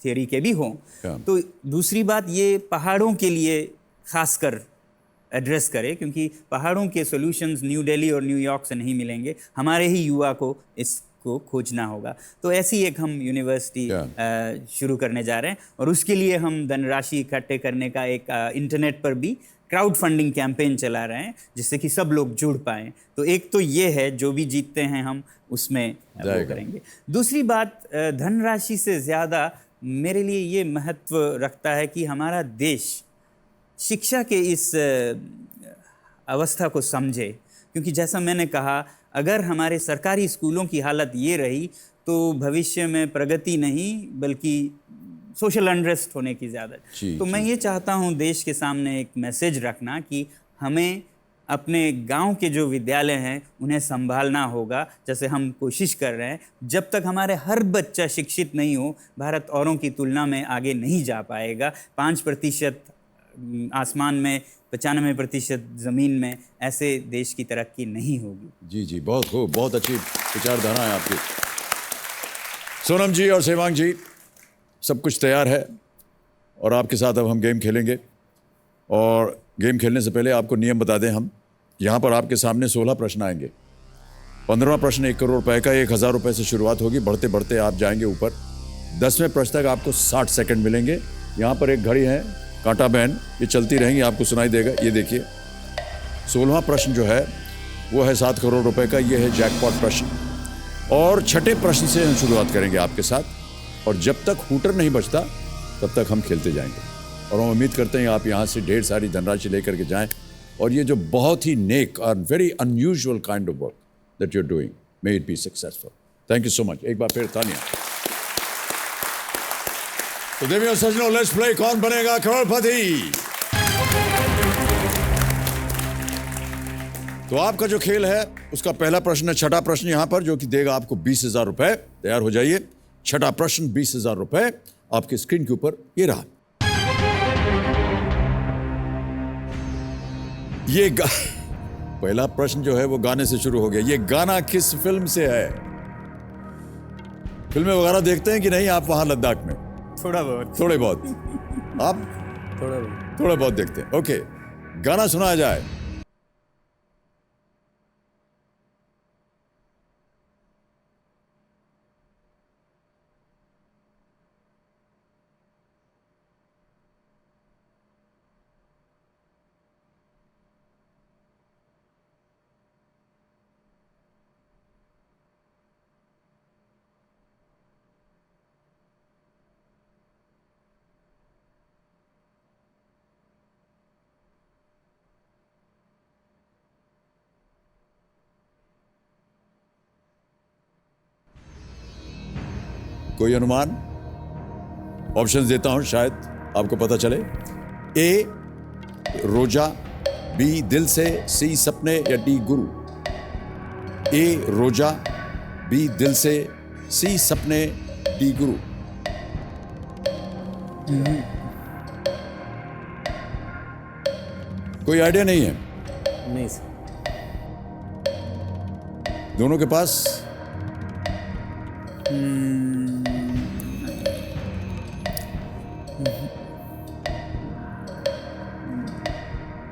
थियरी के भी हों। तो दूसरी बात, ये पहाड़ों के लिए खासकर एड्रेस करे, क्योंकि पहाड़ों के सॉल्यूशंस न्यू दिल्ली और न्यूयॉर्क से नहीं मिलेंगे, हमारे ही युवा को इसको खोजना होगा। तो ऐसी एक हम यूनिवर्सिटी शुरू करने जा रहे हैं, और उसके लिए हम धनराशि इकट्ठे करने का एक इंटरनेट पर भी क्राउड फंडिंग कैंपेन चला रहे हैं जिससे कि सब लोग जुड़ पाएँ। तो एक तो ये है, जो भी जीतते हैं हम उसमें वो करेंगे। दूसरी बात, धनराशि से ज़्यादा मेरे लिए ये महत्व रखता है कि हमारा देश शिक्षा के इस अवस्था को समझे, क्योंकि जैसा मैंने कहा, अगर हमारे सरकारी स्कूलों की हालत ये रही तो भविष्य में प्रगति नहीं बल्कि सोशल अनरेस्ट होने की ज़्यादा। तो मैं ये चाहता हूँ देश के सामने एक मैसेज रखना कि हमें अपने गांव के जो विद्यालय हैं उन्हें संभालना होगा, जैसे हम कोशिश कर रहे हैं। जब तक हमारे हर बच्चा शिक्षित नहीं हो, भारत औरों की तुलना में आगे नहीं जा पाएगा। 5% आसमान में, 95% ज़मीन में, ऐसे देश की तरक्की नहीं होगी। जी जी, बहुत खूब, बहुत अच्छी विचारधारा है आपकी। सोनम जी और सेवांग जी, सब कुछ तैयार है और आपके साथ अब हम गेम खेलेंगे। और गेम खेलने से पहले आपको नियम बता दें हम, यहाँ पर आपके सामने 16 प्रश्न आएंगे। 15वां प्रश्न 1 करोड़ रुपए का, 1000 रुपये से शुरुआत होगी, बढ़ते बढ़ते आप जाएंगे ऊपर। 10वें प्रश्न तक आपको 60 सेकंड मिलेंगे। यहाँ पर एक घड़ी है, कांटा बैन, ये चलती रहेंगी, आपको सुनाई देगा। ये देखिए 16वां प्रश्न जो है वो है 7 करोड़ रुपए का, ये है जैकपॉट प्रश्न। और 6ठे प्रश्न से हम शुरुआत करेंगे आपके साथ, और जब तक हूटर नहीं बजता तब तक हम खेलते जाएंगे। और हम उम्मीद करते हैं आप यहाँ से ढेर सारी धनराशि लेकर के जाएं, और ये जो बहुत ही नेक और very unusual kind of work that you are doing, may it be successful. Thank you so much. एक बार फिर तालियां। तो देवी और सज्जनों, लेट्स प्ले कौन बनेगा करोड़पति। तो आपका जो खेल है उसका पहला प्रश्न है, 6ठा प्रश्न यहाँ पर, जो कि देगा आपको 20,000 रुपए। तैयार हो जाइए। 6ठा प्रश्न 20,000 रुपए आपके स्क्रीन के ऊपर ये रहा। पहला प्रश्न जो है वो गाने से शुरू हो गया। ये गाना किस फिल्म से है? फिल्में वगैरह देखते हैं कि नहीं आप वहां लद्दाख में? थोड़ा बहुत। थोड़े बहुत। आप थोड़ा बहुत देखते हैं। ओके, गाना सुनाया जाए। कोई अनुमान? ऑप्शंस देता हूं, शायद आपको पता चले। ए रोजा, बी दिल से, सी सपने या डी गुरु। ए रोजा, बी दिल से, सी सपने, डी गुरु। कोई आइडिया नहीं है? नहीं सर। दोनों के पास?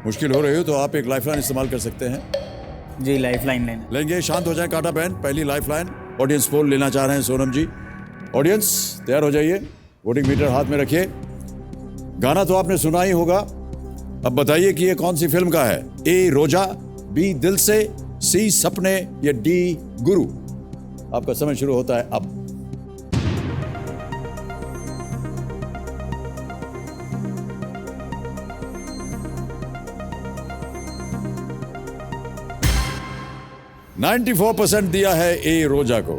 मुश्किल हो रही हो तो आप एक लाइफलाइन इस्तेमाल कर सकते हैं। जी लाइफलाइन लेना लेंगे। शांत हो जाए काटा बहन। पहली लाइफलाइन ऑडियंस पोल लेना चाह रहे हैं सोनम जी। ऑडियंस तैयार हो जाइए, वोटिंग मीटर हाथ में रखिए। गाना तो आपने सुना ही होगा, अब बताइए कि ये कौन सी फिल्म का है। ए रोजा, बी दिल से, सी सपने या डी गुरु। आपका समय शुरू होता है अब। %94 दिया है ए रोजा को।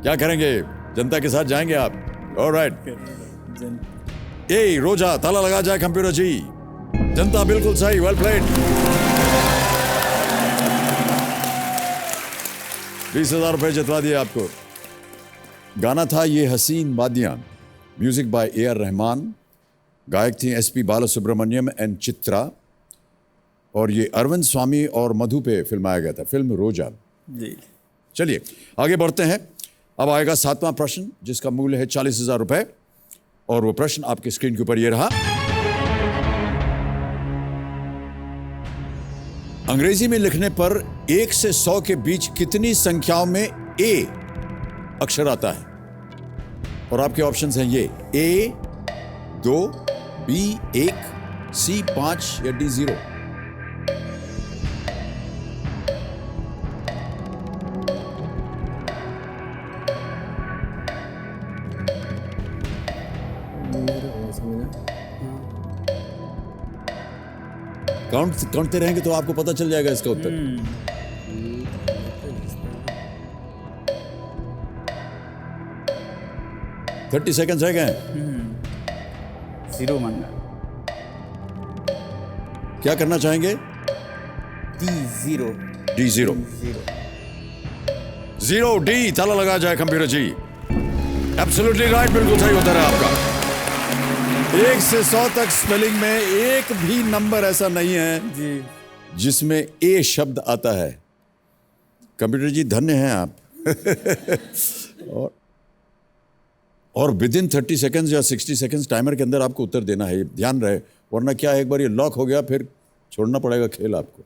क्या करेंगे? जनता के साथ जाएंगे आप? ऑलराइट। ए रोजा, ताला लगा जाए कंप्यूटर जी। जनता बिल्कुल सही, वेल प्लेड। 20,000 रुपए जितवा दिए आपको। गाना था ये हसीन वादियां, म्यूजिक बाय AR रहमान, गायक थी SP बालासुब्रमण्यम एंड चित्रा, और ये अरविंद स्वामी और मधु पे फिल्माया गया था, फिल्म रोजा। जी। चलिए आगे बढ़ते हैं। अब आएगा 7वां प्रश्न जिसका मूल्य है 40,000 रुपए, और वो प्रश्न आपके स्क्रीन के ऊपर ये रहा। अंग्रेजी में लिखने पर 1 से 100 के बीच कितनी संख्याओं में ए अक्षर आता है? और आपके ऑप्शंस हैं ये: A 2, B 1, C 5 या D 0। काउंटते रहेंगे तो आपको पता चल जाएगा इसका उत्तर। थर्टी सेकेंड्स रह गए। 0 मांगा। क्या करना चाहेंगे? D0। D 0। 0 D, ताला लगा जाए कंप्यूटर जी। एब्सोल्युटली राइट, बिल्कुल सही उत्तर है आपका। 1 से 100 तक स्पेलिंग में एक भी नंबर ऐसा नहीं है जी जिसमें ए शब्द आता है। कंप्यूटर जी धन्य हैं आप। और विद इन 30 सेकेंड्स या 60 सेकेंड्स टाइमर के अंदर आपको उत्तर देना है, ध्यान रहे, वरना क्या एक बार ये लॉक हो गया फिर छोड़ना पड़ेगा खेल आपको।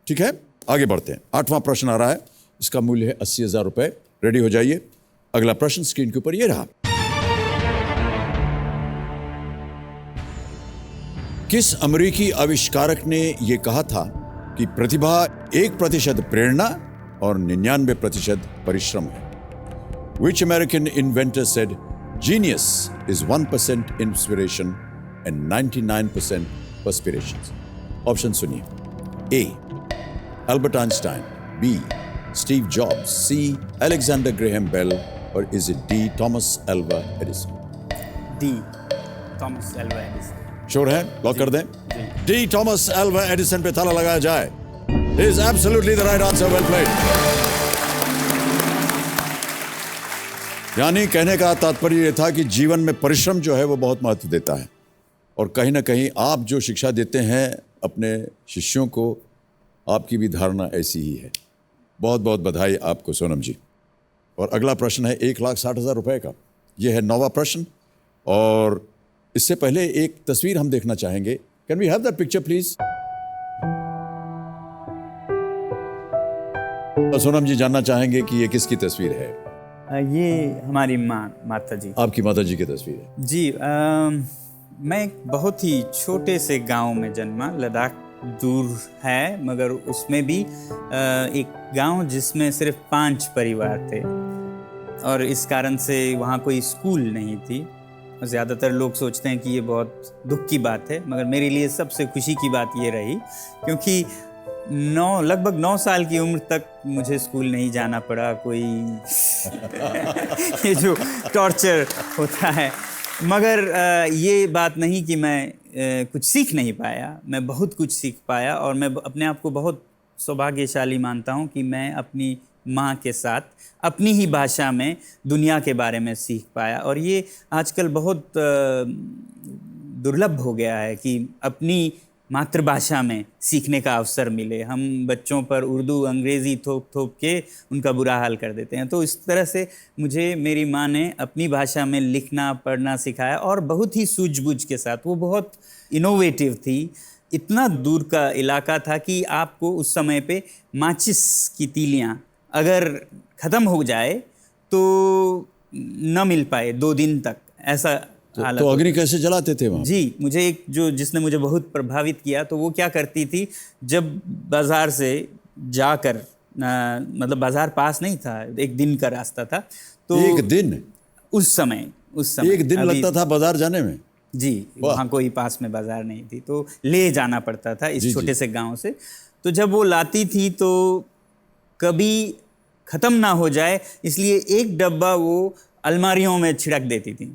ठीक है, आगे बढ़ते हैं। 8वां प्रश्न आ रहा है, इसका मूल्य है 80,000 रुपए। रेडी हो जाइए। अगला प्रश्न स्क्रीन के ऊपर ये रहा। किस अमेरिकी आविष्कारक ने यह कहा था कि प्रतिभा 1% प्रेरणा और 99% परिश्रम है? Which American inventor said genius is 1% inspiration and 99% perspiration? Option सुनिए। A. Albert Einstein, B. Steve Jobs, C. Alexander Graham Bell, or is it D. Thomas Alva Edison? D. Thomas Alva Edison। Sure है? Lock कर दें। D Thomas Alva Edison पे ताला लगाया जाए। Is absolutely the right answer, well played. यानी कहने का तात्पर्य यह था कि जीवन में परिश्रम जो है वो बहुत महत्व देता है, और कहीं ना कहीं आप जो शिक्षा देते हैं अपने शिष्यों को आपकी भी धारणा ऐसी ही है। बहुत बहुत बधाई आपको सोनम जी। और अगला प्रश्न है 1,60,000 रुपए का। यह है 9वां प्रश्न, और इससे पहले एक तस्वीर हम देखना चाहेंगे। Can we have that picture please? Sonam ji जानना चाहेंगे कि ये किसकी तस्वीर है? ये हमारी माता जी। आपकी माता जी की तस्वीर है जी। मैं एक बहुत ही छोटे से गांव में जन्मा। लद्दाख दूर है, मगर उसमें भी एक गांव जिसमें सिर्फ 5 परिवार थे, और इस कारण से वहाँ कोई स्कूल नहीं थी। ज़्यादातर लोग सोचते हैं कि ये बहुत दुख की बात है, मगर मेरे लिए सबसे खुशी की बात ये रही, क्योंकि लगभग 9 साल की उम्र तक मुझे स्कूल नहीं जाना पड़ा। कोई ये जो टॉर्चर होता है, मगर ये बात नहीं कि मैं कुछ सीख नहीं पाया। मैं बहुत कुछ सीख पाया, और मैं अपने आप को बहुत सौभाग्यशाली मानता हूँ कि मैं अपनी माँ के साथ अपनी ही भाषा में दुनिया के बारे में सीख पाया। और ये आजकल बहुत दुर्लभ हो गया है कि अपनी मातृभाषा में सीखने का अवसर मिले। हम बच्चों पर उर्दू अंग्रेज़ी थोप के उनका बुरा हाल कर देते हैं। तो इस तरह से मुझे मेरी माँ ने अपनी भाषा में लिखना पढ़ना सिखाया, और बहुत ही सूझबूझ के साथ। वो बहुत इनोवेटिव थी। इतना दूर का इलाका था कि आपको उस समय पे माचिस की तीलियाँ अगर ख़त्म हो जाए तो न मिल पाए 2 दिन तक, ऐसा तो अग्नि कैसे जलाते थे वहाँ? जी, मुझे एक जिसने मुझे बहुत प्रभावित किया, तो वो क्या करती थी, जब बाज़ार से जाकर मतलब बाज़ार पास नहीं था, 1 दिन का रास्ता था, तो 1 दिन? उस समय 1 दिन लगता था बाज़ार जाने में? जी, वहाँ कोई पास में बाज़ार नहीं थी, तो ले जाना पड़ता था इस छोटे से गांव से। तो जब वो लाती थी तो कभी ख़त्म ना हो जाए, इसलिए एक डब्बा वो अलमारियों में छिड़क देती थी,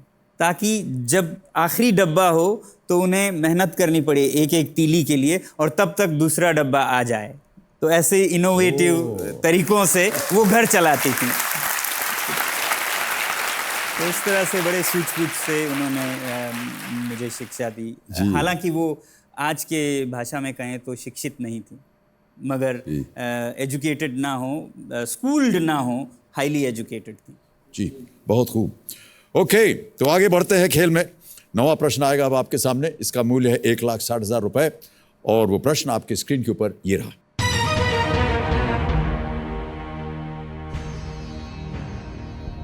ताकि जब आखिरी डब्बा हो तो उन्हें मेहनत करनी पड़े एक एक तीली के लिए, और तब तक दूसरा डब्बा आ जाए। तो ऐसे इनोवेटिव तरीकों से वो घर चलाती थी। तो इस तरह से बड़े सूझबूझ से उन्होंने मुझे शिक्षा दी। हालांकि वो आज के भाषा में कहें तो शिक्षित नहीं थी, मगर एजुकेटेड ना हो, स्कूल्ड ना हो, हाईली एजुकेटेड थी। जी, बहुत खूब। ओके, तो आगे बढ़ते हैं खेल में। 9वां प्रश्न आएगा अब आपके सामने। इसका मूल्य है 1,60,000 रुपए, और वो प्रश्न आपके स्क्रीन के ऊपर ये रहा।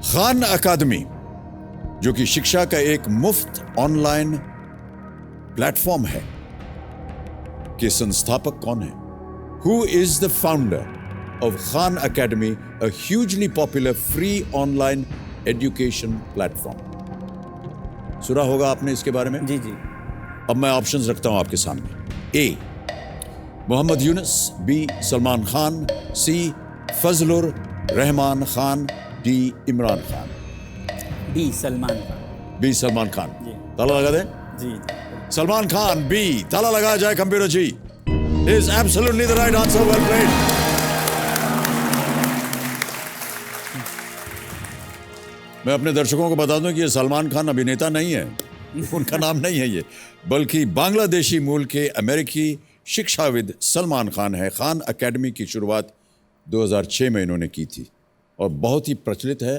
खान अकादमी, जो कि शिक्षा का एक मुफ्त ऑनलाइन प्लेटफॉर्म है, के संस्थापक कौन है? Who is the founder of Khan Academy, a hugely popular free online education platform? सुना होगा आपने इसके बारे में? जी जी। अब मैं ऑप्शंस रखता हूं आपके सामने। A, Mohammad Yunus, B, Salman Khan, C, Fazlur Rahman Khan, D, Imran Khan. B, Salman Khan. B, Salman Khan. ताला लगा दें? जी। सलमान खान, बी। ताला लगाया जाए computer ji. Is absolutely the right answer. Well played. मैं अपने दर्शकों को बता दूं कि ये सलमान खान अभिनेता नहीं है, उनका नाम नहीं है ये, बल्कि बांग्लादेशी मूल के अमेरिकी शिक्षाविद सलमान खान है। खान अकेडमी की शुरुआत 2006 में इन्होंने की थी, और बहुत ही प्रचलित है।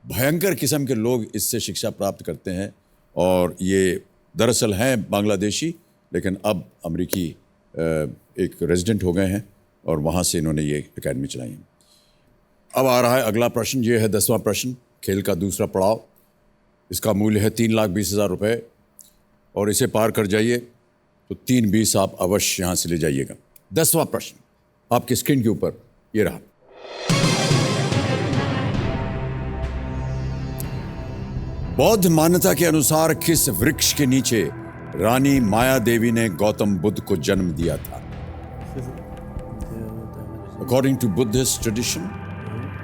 भयंकर किस्म के लोग इससे शिक्षा प्राप्त करते हैं, और ये दरअसल हैं बांग्लादेशी, लेकिन अब अमेरिकी एक रेजिडेंट हो गए हैं, और वहाँ से इन्होंने ये एकेडमी चलाई है। अब आ रहा है अगला प्रश्न। ये है 10वां प्रश्न, खेल का दूसरा पड़ाव। इसका मूल्य है 3,20,000 रुपये, और इसे पार कर जाइए तो 3,20 आप अवश्य यहाँ से ले जाइएगा। 10वां प्रश्न आपके स्क्रीन के ऊपर ये रहा। बौद्ध मान्यता के अनुसार किस वृक्ष के नीचे रानी माया देवी ने गौतम बुद्ध को जन्म दिया था? According to Buddhist tradition,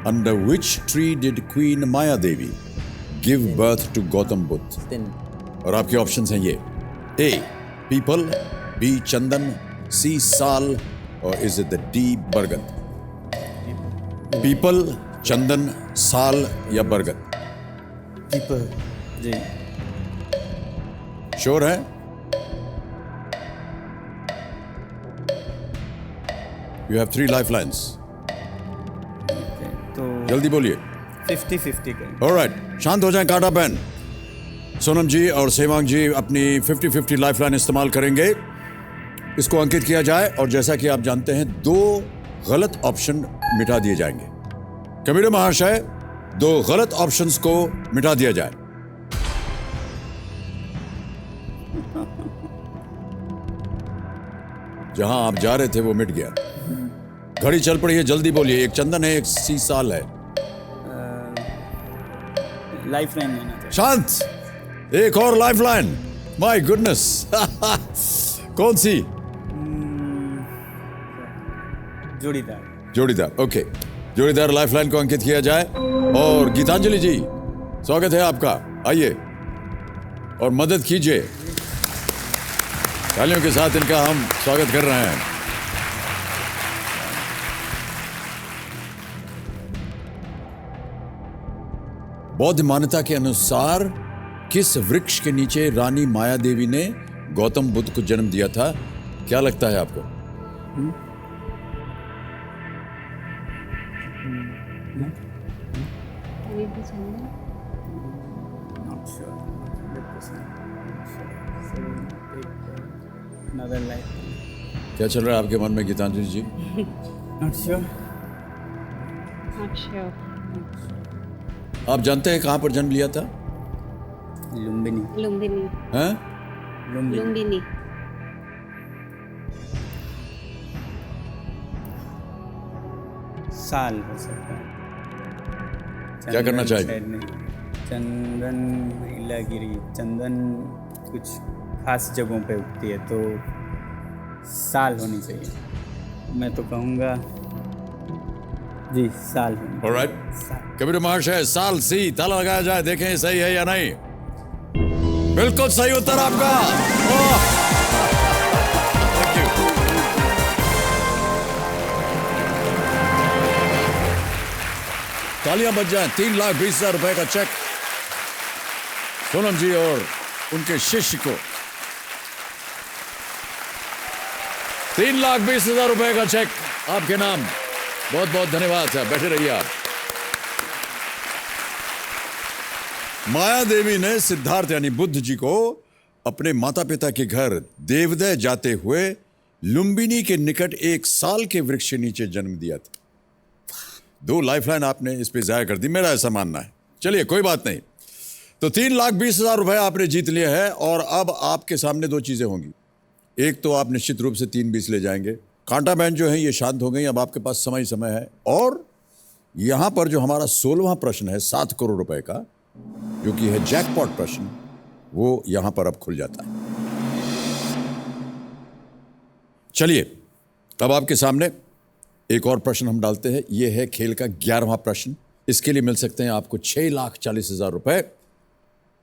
under which tree did Queen Maya Devi give birth to Gautam Buddha? और आपके ऑप्शंस हैं ये: A, people, B, Chandan, C, साल, और इज इट द D, बरगद? पीपल, चंदन, साल या बरगद? पीपल। जी। श्योर है? You have 3 life lines. तो जल्दी बोलिए। 50-50 करें। ऑलराइट, शांत हो जाएं काटा पेन। सोनम जी और सेवांग जी अपनी 50-50 लाइफ लाइन इस्तेमाल करेंगे। इसको अंकित किया जाए और जैसा कि आप जानते हैं 2 गलत ऑप्शन मिटा दिए जाएंगे। कबीर महाशय, 2 गलत ऑप्शंस को मिटा दिया जाए। जहां आप जा रहे थे वो मिट गया। घड़ी चल पड़ी है, जल्दी बोलिए। एक चंदन है, एक सीसाल है। लाइफ लाइन लेना चाहिए। शांत, एक और लाइफ लाइन। My goodness. कौन सी? जोड़ीदार। जोड़ीदार, ओके। जोड़ीदार लाइफ लाइन को अंकित किया जाए। और गीतांजलि जी, स्वागत है आपका। आइए और मदद कीजिए। तालियों के साथ इनका हम स्वागत कर रहे हैं। बौद्ध मान्यता के अनुसार किस वृक्ष के नीचे रानी माया देवी ने गौतम बुद्ध को जन्म दिया था? क्या लगता है आपको? क्या चल रहा है आपके मन में गीतांजलि जी? आप जानते हैं कहां पर जन्म लिया था? लुम्बिनी। हैं? लुम्बिनी। साल हो सकता है। क्या करना चंदन चाहेंगे? शायद नहीं। चंदन, महिलागिरी, चंदन कुछ खास जगहों पे उगती है, तो साल होनी चाहिए। मैं तो कहूँगा जी साल होनी। ऑलराइट, कबीर महाशय, साल सी। ताला लगाया जाए, देखें सही है या नहीं। बिल्कुल सही उत्तर आपका। Thank you. तालियां बज जाएं। 3,20,000 रुपए का चेक सोनम जी और उनके शिष्य को। 3,20,000 रुपए का चेक आपके नाम। बहुत बहुत धन्यवाद सर, बैठे रहिए आप। माया देवी ने सिद्धार्थ यानी बुद्ध जी को अपने माता पिता के घर देवदय जाते हुए लुम्बिनी के निकट 1 साल के वृक्ष के नीचे जन्म दिया था। 2 लाइफलाइन आपने इस पे जाया कर दी, मेरा ऐसा मानना है। चलिए कोई बात नहीं। तो 3,20,000 रुपए आपने जीत लिए हैं और अब आपके सामने 2 चीजें होंगी। एक तो आप निश्चित रूप से 3,20 ले जाएंगे। कांटा बहन जो है ये शांत हो गई, अब आपके पास समय है। और यहां पर जो हमारा 16वां प्रश्न है 7 करोड़ रुपए का, जो कि है जैकपॉट प्रश्न, वो यहां पर अब खुल जाता है। चलिए अब आपके सामने एक और प्रश्न हम डालते हैं। यह है खेल का 11वां प्रश्न। इसके लिए मिल सकते हैं आपको 6,40,000 रुपए।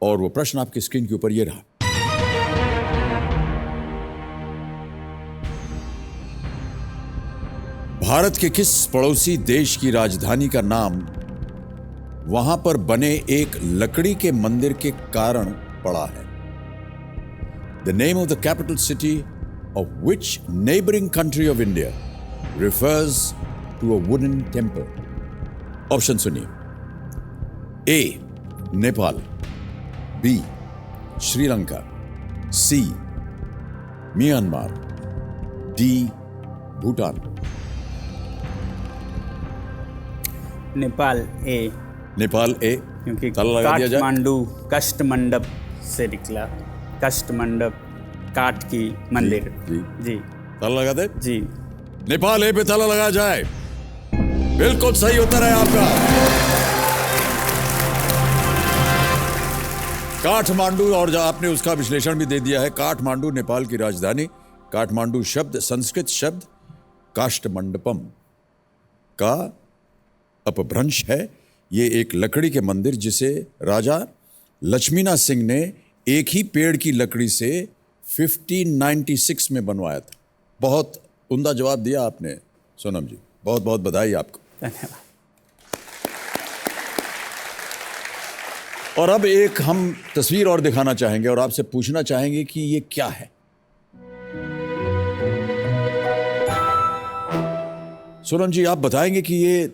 और वो प्रश्न आपकी स्क्रीन के ऊपर ये रहा। भारत के किस पड़ोसी देश की राजधानी का नाम वहां पर बने एक लकड़ी के मंदिर के कारण पड़ा है? The name of the capital city of which neighbouring country of India refers to a wooden temple. Option सुनिए। ए नेपाल, बी श्रीलंका, सी म्यांमार, डी भूटान। नेपाल ए। नेपाल ए, क्योंकि ताला लगा दिया जाए। काठमांडू कष्ट मंडप से निकला। कष्ट मंडप, काठ की मंदिर। जी जी ताला लगा दे। जी। नेपाल ए पे ताला लगा जाए। बिल्कुल सही उत्तर है आपका। काठमांडू, और आपने उसका विश्लेषण भी दे दिया है। काठमांडू नेपाल की राजधानी। काठमांडू शब्द संस्कृत शब्द काष्ठमंडपम का अपभ्रंश है। ये एक लकड़ी के मंदिर जिसे राजा लक्ष्मीनाथ सिंह ने एक ही पेड़ की लकड़ी से 1596 में बनवाया था। बहुत उम्दा जवाब दिया आपने सोनम जी, बहुत बहुत बधाई आपको। धन्यवाद। और अब एक हम तस्वीर और दिखाना चाहेंगे और आपसे पूछना चाहेंगे कि ये क्या है। सोलन जी, आप बताएंगे कि ये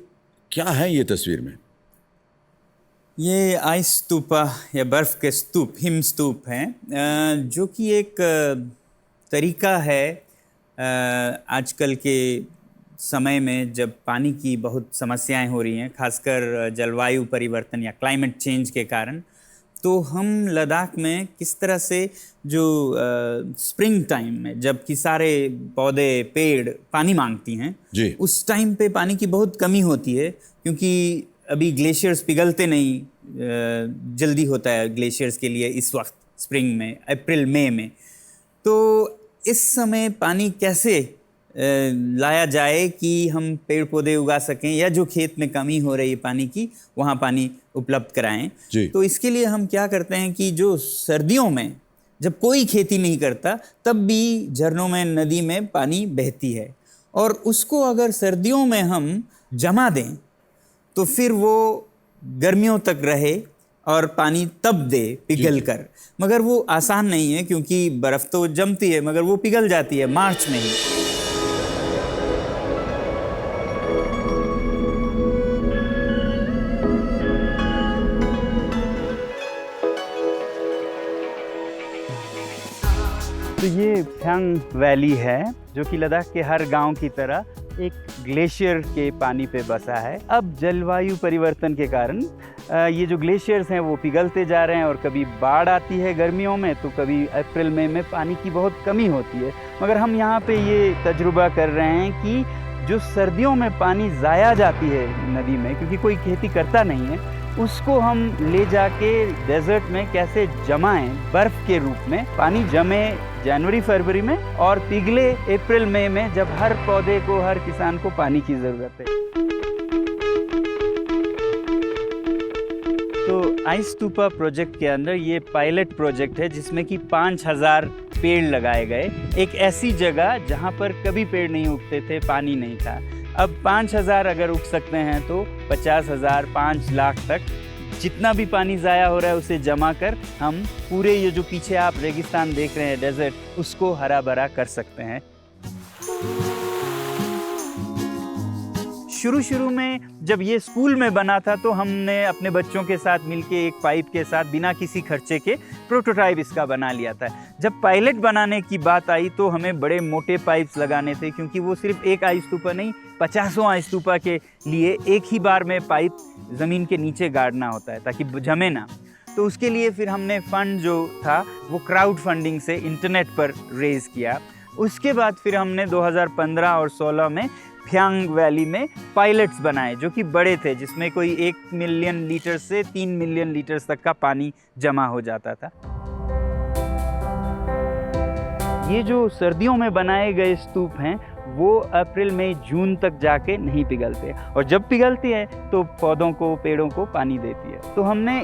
क्या है ये तस्वीर में? ये आइस स्तूपा या बर्फ़ के स्तूप, हिम स्तूप हैं, जो कि एक तरीका है आजकल के समय में जब पानी की बहुत समस्याएं हो रही हैं, खासकर जलवायु परिवर्तन या क्लाइमेट चेंज के कारण। तो हम लद्दाख में किस तरह से जो स्प्रिंग टाइम में जबकि सारे पौधे पेड़ पानी मांगती हैं जी, उस टाइम पे पानी की बहुत कमी होती है, क्योंकि अभी ग्लेशियर्स पिघलते नहीं, जल्दी होता है ग्लेशियर्स के लिए इस वक्त स्प्रिंग में, अप्रैल मई में। तो इस समय पानी कैसे लाया जाए कि हम पेड़ पौधे उगा सकें या जो खेत में कमी हो रही है पानी की वहाँ पानी उपलब्ध कराएं। तो इसके लिए हम क्या करते हैं कि जो सर्दियों में जब कोई खेती नहीं करता तब भी झरनों में, नदी में पानी बहती है, और उसको अगर सर्दियों में हम जमा दें तो फिर वो गर्मियों तक रहे और पानी तब दे पिघल कर। मगर वो आसान नहीं है, क्योंकि बर्फ़ तो जमती है मगर वो पिघल जाती है मार्च में ही। तो ये फ्यांग वैली है, जो कि लद्दाख के हर गांव की तरह एक ग्लेशियर के पानी पे बसा है। अब जलवायु परिवर्तन के कारण ये जो ग्लेशियर्स हैं वो पिघलते जा रहे हैं, और कभी बाढ़ आती है गर्मियों में तो कभी अप्रैल मई में पानी की बहुत कमी होती है। मगर हम यहाँ पे ये तजुर्बा कर रहे हैं कि जो सर्दियों में पानी ज़ाया जाती है नदी में, क्योंकि कोई खेती करता नहीं है, उसको हम ले जाके डेजर्ट में कैसे जमाएं, बर्फ़ के रूप में पानी जमे जनवरी फरवरी में और पिघले अप्रैल मई में, जब हर पौधे को, हर किसान को पानी की ज़रूरत है। तो आइस स्तूपा प्रोजेक्ट के अंदर ये पायलट प्रोजेक्ट है, जिसमें कि 5000 पेड़ लगाए गए, एक ऐसी जगह जहाँ पर कभी पेड़ नहीं उगते थे, पानी नहीं था। अब 5000 अगर उग सकते हैं तो 50,000, 5 लाख तक जितना भी पानी ज़ाया हो रहा है उसे जमा कर हम पूरे ये जो पीछे आप रेगिस्तान देख रहे हैं, डेजर्ट, उसको हरा भरा कर सकते हैं। शुरू में जब ये स्कूल में बना था तो हमने अपने बच्चों के साथ मिलके एक पाइप के साथ बिना किसी खर्चे के प्रोटोटाइप इसका बना लिया था। जब पायलट बनाने की बात आई तो हमें बड़े मोटे पाइप्स लगाने थे, क्योंकि वो सिर्फ एक आइस स्तूपा नहीं, 50 आइस स्तूपा के लिए एक ही बार में पाइप ज़मीन के नीचे गाड़ना होता है ताकि जमे ना। तो उसके लिए फिर हमने फंड जो था वो क्राउड फंडिंग से इंटरनेट पर रेज़ किया। उसके बाद फिर हमने 2015 और 16 में फ्यांग वैली में पायलट्स बनाए, जो कि बड़े थे, जिसमें कोई 1 मिलियन लीटर से 3 मिलियन लीटर तक का पानी जमा हो जाता था। ये जो सर्दियों में बनाए गए स्तूप हैं वो अप्रैल मई जून तक जाके नहीं पिघलते, और जब पिघलती है तो पौधों को, पेड़ों को पानी देती है। तो हमने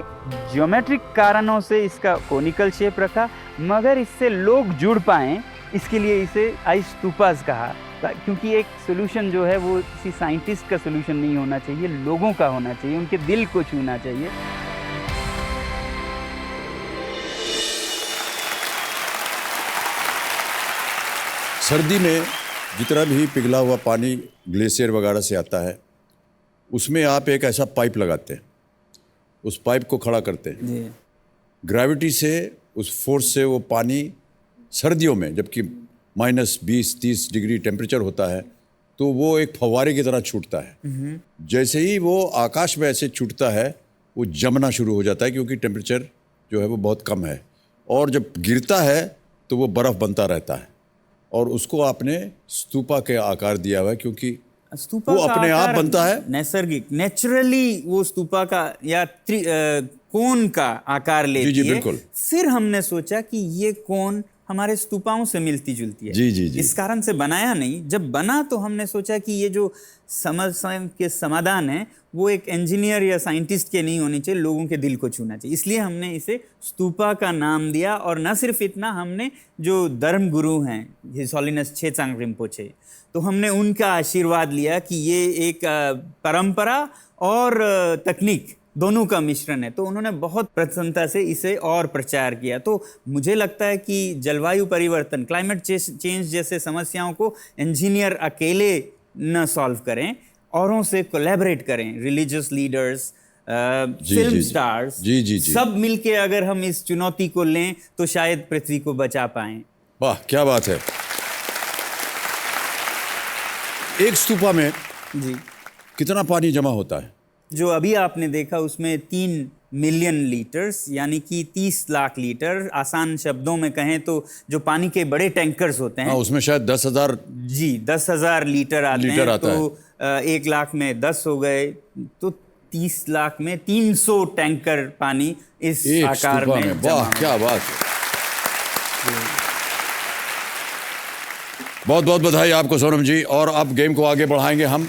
ज्योमेट्रिक कारणों से इसका कोनिकल शेप रखा, मगर इससे लोग जुड़ पाएँ इसके लिए इसे आइस स्तूपास कहा, क्योंकि एक सोल्यूशन जो है वो किसी साइंटिस्ट का सोल्यूशन नहीं होना चाहिए, लोगों का होना चाहिए, उनके दिल को छूना चाहिए। सर्दी में जितना भी पिघला हुआ पानी ग्लेशियर वगैरह से आता है, उसमें आप एक ऐसा पाइप लगाते हैं, उस पाइप को खड़ा करते हैं, ग्रेविटी से, उस फोर्स से वो पानी सर्दियों में, जबकि -20-30 डिग्री टेम्परेचर होता है, तो वो एक फव्वारे की तरह छूटता है। जैसे ही वो आकाश में ऐसे छूटता है वो जमना शुरू हो जाता है, क्योंकि टेम्परेचर जो है वो बहुत कम है, और जब गिरता है तो वो बर्फ़ बनता रहता है, और उसको आपने स्तूपा के आकार दिया हुआ है, क्योंकि स्तूपा वो अपने आप बनता है, नैसर्गिक, नेचुरली वो स्तूपा का या कोन का आकार लेती जी, है। बिल्कुल। फिर हमने सोचा कि ये कोन हमारे स्तूपाओं से मिलती जुलती है, जी। इस कारण से बनाया नहीं। जब बना तो हमने सोचा कि ये जो समस्या के समाधान है वो एक इंजीनियर या साइंटिस्ट के नहीं होने चाहिए, लोगों के दिल को छूना चाहिए, इसलिए हमने इसे स्तूपा का नाम दिया। और न सिर्फ इतना, हमने जो धर्म गुरु हैं हिज हॉलीनेस छेचांग रिम्पोचे, तो हमने उनका आशीर्वाद लिया कि ये एक परंपरा और तकनीक दोनों का मिश्रण है, तो उन्होंने बहुत प्रसन्नता से इसे और प्रचार किया। तो मुझे लगता है कि जलवायु परिवर्तन, क्लाइमेट चेंज जैसे समस्याओं को इंजीनियर अकेले न सॉल्व करें, औरों से कोलैबोरेट करें, रिलीजियस लीडर्स, फिल्म स्टार्स, जी। सब मिलके अगर हम इस चुनौती को लें तो शायद पृथ्वी को बचा पाएं। वाह क्या बात है। एक स्तूपा में जी, कितना पानी जमा होता है? जो अभी आपने देखा उसमें 3 मिलियन लीटर्स यानी कि 30 लाख लीटर, आसान शब्दों में कहें तो जो पानी के बड़े टैंकर्स होते हैं, उसमें शायद 10,000 जी 10,000 लीटर आते लीटर हैं। आता तो 1 लाख में 10 हो गए, तो 30 लाख में 300 टैंकर पानी इस एक आकार स्तूपा में में। जमा वाह होता क्या बात है। बहुत बहुत बधाई आपको सोनम जी। और अब गेम को आगे बढ़ाएंगे हम।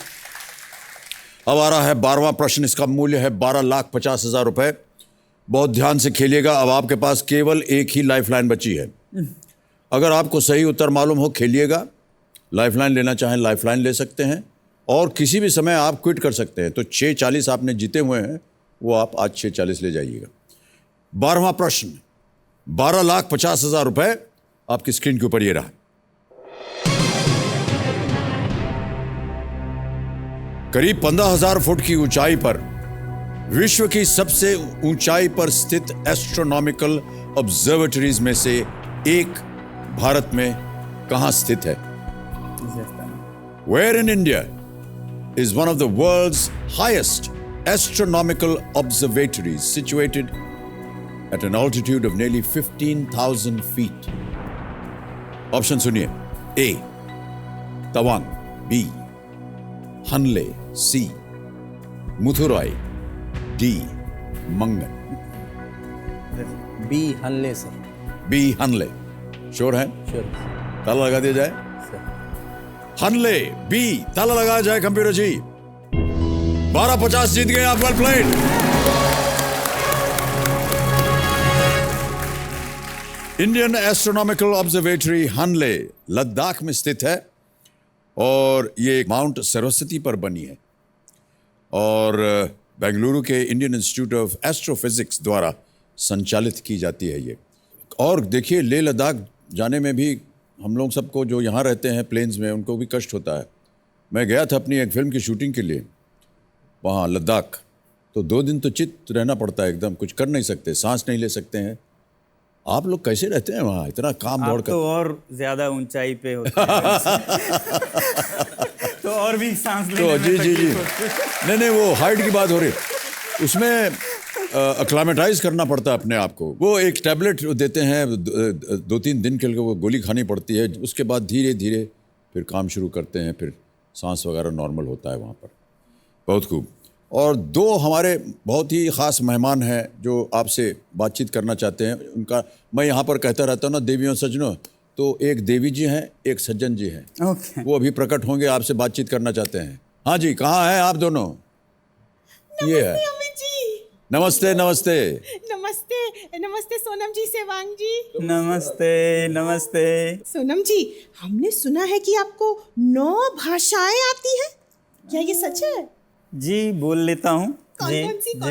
अब आ रहा है 12वां प्रश्न। इसका मूल्य है 12,50,000 रुपए। बहुत ध्यान से खेलिएगा। अब आपके पास केवल एक ही लाइफलाइन बची है। अगर आपको सही उत्तर मालूम हो खेलिएगा, लाइफलाइन लेना चाहें लाइफलाइन ले सकते हैं, और किसी भी समय आप क्विट कर सकते हैं। तो 640 आपने जीते हुए हैं, वो आप आज 640 ले जाइएगा। 12वां प्रश्न, 12,50,000 रुपए आपकी स्क्रीन के ऊपर ये रहा। करीब 15,000 फुट की ऊंचाई पर विश्व की सबसे ऊंचाई पर स्थित एस्ट्रोनॉमिकल ऑब्जर्वेटरीज में से एक भारत में कहां स्थित है? Where in India is one of the world's highest astronomical observatories situated at an altitude of nearly 15,000 feet? Option सुनिए। A Tawang, B Hanle, C Muthurai, D Mangan. B Hanle sir. B Hanle. Sure है? श्योर। ताला लगा दिया जाए। हनले B, ताला लगाया जाए कंप्यूटर जी। 12,50 जीत गए आप। Well played. Indian astronomical observatory Hanle Ladakh में स्थित है, और ये माउंट सरस्वती पर बनी है, और बेंगलुरु के इंडियन इंस्टीट्यूट ऑफ एस्ट्रोफिजिक्स द्वारा संचालित की जाती है ये। और देखिए, लेह लद्दाख जाने में भी हम लोग सबको जो यहाँ रहते हैं प्लेन्स में, उनको भी कष्ट होता है। मैं गया था अपनी एक फिल्म की शूटिंग के लिए वहाँ लद्दाख, तो 2 दिन तो चित रहना पड़ता है, एकदम कुछ कर नहीं सकते, सांस नहीं ले सकते हैं। आप लोग कैसे रहते हैं वहाँ, इतना काम दौड़ कर? तो और ज्यादा ऊंचाई पे होते हैं तो और भी सांस लेने तो में जी तकलीफ होती है। नहीं वो हाइट की बात हो रही, उसमें अक्लामेटाइज करना पड़ता है अपने आप को। वो एक टैबलेट देते हैं, 2-3 दिन के लिए वो गोली खानी पड़ती है। उसके बाद धीरे धीरे फिर काम शुरू करते हैं, फिर सांस वगैरह नॉर्मल होता है वहाँ पर। बहुत खूब। और 2 हमारे बहुत ही ख़ास मेहमान हैं जो आपसे बातचीत करना चाहते हैं। उनका मैं यहाँ पर कहता रहता हूँ ना, देवियों सज्जनों, तो एक देवी जी हैं, एक सज्जन जी हैं। ओके। वो अभी प्रकट होंगे, आपसे बातचीत करना चाहते हैं। हाँ जी, कहाँ हैं आप दोनों? ये है। नमस्ते नमस्ते नमस्ते नमस्ते सोनम जी, सेवांग जी। नमस्ते नमस्ते। सोनम जी, हमने सुना है कि आपको 9 भाषाएं आती हैं, क्या ये सच है? जी बोल लेता हूँ। कौन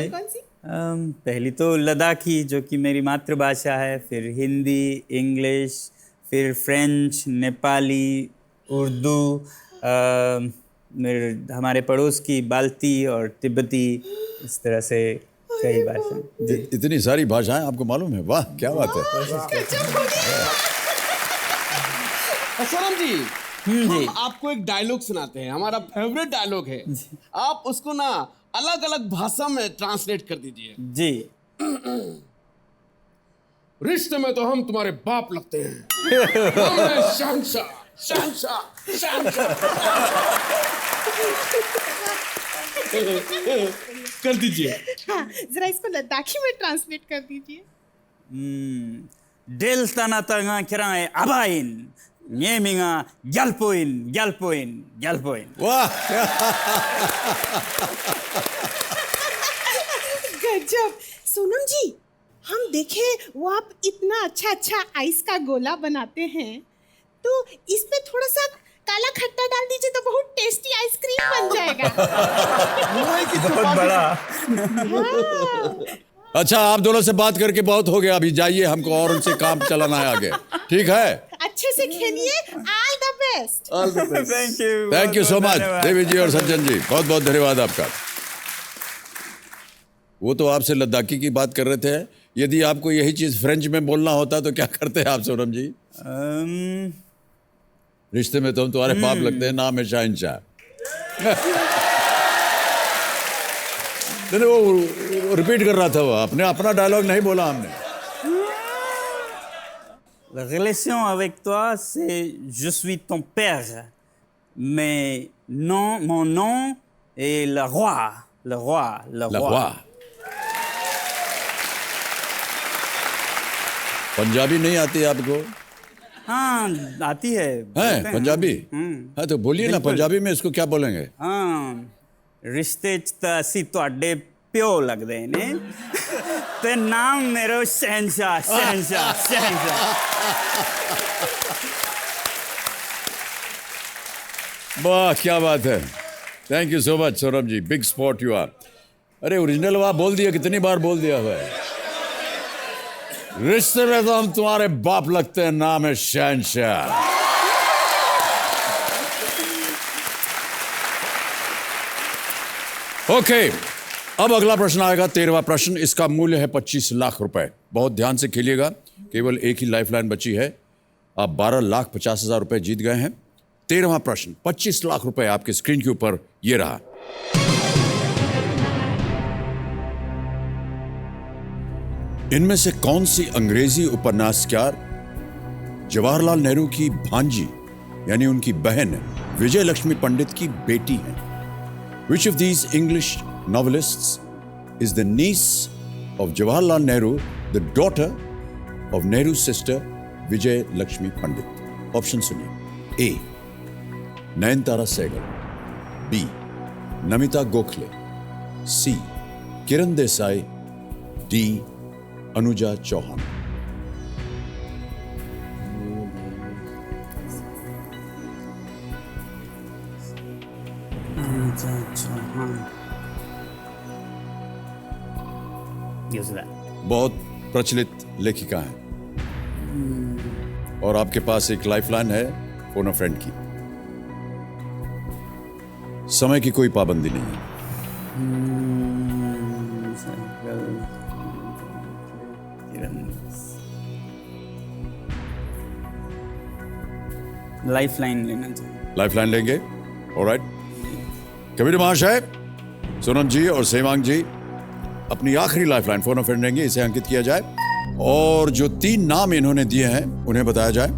कौन सी? पहली तो लद्दाखी जो कि मेरी मातृभाषा है, फिर हिंदी, इंग्लिश, फिर फ्रेंच, नेपाली, उर्दू, हमारे पड़ोस की बाल्टी और तिब्बती, इस तरह से कई भाषाएं। इतनी सारी भाषाएं आपको मालूम है? वाह क्या बात है। सोनम जी, हम आपको एक डायलॉग सुनाते हैं, हमारा फेवरेट डायलॉग है। आप उसको ना अलग अलग भाषा में ट्रांसलेट कर दीजिए। जी। रिश्ते में तो हम तुम्हारे बाप लगते हैं। हम शहंशाह शहंशाह शहंशाह। कर दीजिए। हाँ, जरा इसको लद्दाखी में ट्रांसलेट कर दीजिए। डेल तना तंगा किराए अबाइन नेमिंगा गैल्पोइन गैल्पोइन गैल्पोइन। वाह गजब। सोनम जी, हम देखे वो आप इतना अच्छा आइस का गोला बनाते हैं, तो इसमें थोड़ा सा काला खट्टा डाल दीजिए तो बहुत टेस्टी आइसक्रीम बन जाएगा। बहुत बड़ा। हाँ। अच्छा, आप दोनों से बात करके बहुत हो गया, अभी जाइए, हमको और उनसे काम चलाना है आगे। ठीक है? अच्छे से खेलिए। All the best. All the best. Thank you. Thank you so much Devi ji और सज्जन जी, बहुत बहुत धन्यवाद आपका। वो तो आपसे लद्दाखी की बात कर रहे थे, यदि आपको यही चीज फ्रेंच में बोलना होता तो क्या करते आप सोनम जी? रिश्ते में तो हम तुम्हारे बाप लगते हैं, नाम है शहंशाह। नहीं, वो रिपीट कर रहा था, वो अपना डायलॉग नहीं बोला हमने। La relation avec toi, c'est je suis ton père, mais non, mon nom est le roi, le roi, le La roi. roi. Punjabi नहीं आती आपको? हाँ, आती है। हैं पंजाबी? हाँ तो बोलिए ना, पंजाबी में इसको क्या बोलेंगे? हाँ, रिश्ते च तां असीं तुहाडे प्यो लगदे ने ते नाम मेरो शहंशाह, शहंशाह, शहंशाह। वाह क्या बात है। Thank you so much Saurabh ji, big spot you are. अरे ओरिजिनल वाह बोल दिया, कितनी बार बोल दिया हुआ है। रिश्ते में तो हम तुम्हारे बाप लगते हैं, नाम है शहंशाह। ओके, अब अगला प्रश्न आएगा, 13वां प्रश्न। इसका मूल्य है 25 लाख रुपए। बहुत ध्यान से खेलिएगा, केवल एक ही लाइफलाइन बची है। आप 12,50,000 रुपए जीत गए हैं। 13वां प्रश्न, 25 लाख रुपए आपके स्क्रीन के ऊपर ये रहा। इनमें से कौन सी अंग्रेजी उपन्यासकार जवाहरलाल नेहरू की भांजी यानी उनकी बहन विजय लक्ष्मी पंडित की बेटी है? Which of these English novelists is the niece of Jawaharlal Nehru, the daughter of Nehru's sister Vijay Lakshmi Pandit? Option सुनिए। A. Nayantara Sehgal, B. Namita Gokhale, C. Kiran Desai, D. Anuja Chauhan. बहुत प्रचलित लेखिका हैं और आपके पास एक लाइफलाइन है फोन अ फ्रेंड की। समय की कोई पाबंदी नहीं है। लाइफलाइन लेना चाहिए। लाइफलाइन लेंगे? ऑलराइट। कबीर महाशय, सोनम जी और सेवांग जी अपनी आखिरी लाइफलाइन फोन अ फ्रेंड लेंगे, इसे अंकित किया जाए और जो 3 नाम इन्होंने दिए हैं उन्हें बताया जाए।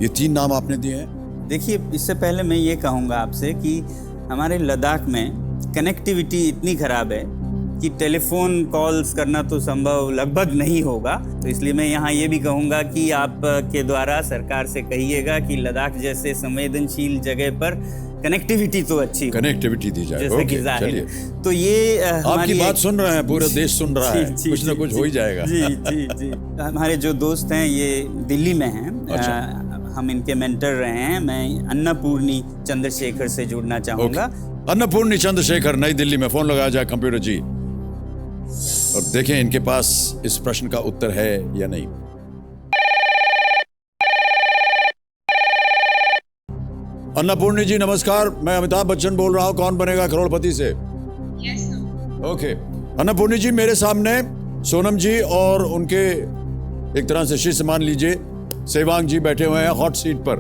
ये 3 नाम आपने दिए हैं। देखिए, इससे पहले मैं ये कहूँगा आपसे कि हमारे लद्दाख में कनेक्टिविटी इतनी ख़राब है कि टेलीफोन कॉल्स करना तो संभव लगभग नहीं होगा। तो इसलिए मैं यहाँ ये भी कहूँगा कि आप के द्वारा सरकार से कहिएगा कि लद्दाख जैसे संवेदनशील जगह पर कनेक्टिविटी तो अच्छी, कनेक्टिविटी दी जाए। जैसे कि जाहिर है। तो ये आपकी बात सुन रहे हैं, पूरा देश सुन रहा है, कुछ ना कुछ हो ही जाएगा। जी जी जी। हमारे जो दोस्त हैं ये दिल्ली में हैं। अच्छा। हम इनके मेंटर रहे हैं। मैं अन्नपूर्णी चंद्रशेखर से जुड़ना चाहूँगा। अन्नपूर्णी चंद्रशेखर, नई दिल्ली में। फोन लगाया जाए कंप्यूटर जी और देखें इनके पास इस प्रश्न का उत्तर है या नहीं। अन्नपूर्णी जी नमस्कार, मैं अमिताभ बच्चन बोल रहा हूं, कौन बनेगा करोड़पति से। ओके अन्नपूर्णी जी, मेरे सामने सोनम जी और उनके एक तरह से शिष्य मान लीजिए सेवांग जी बैठे हुए हैं हॉट सीट पर,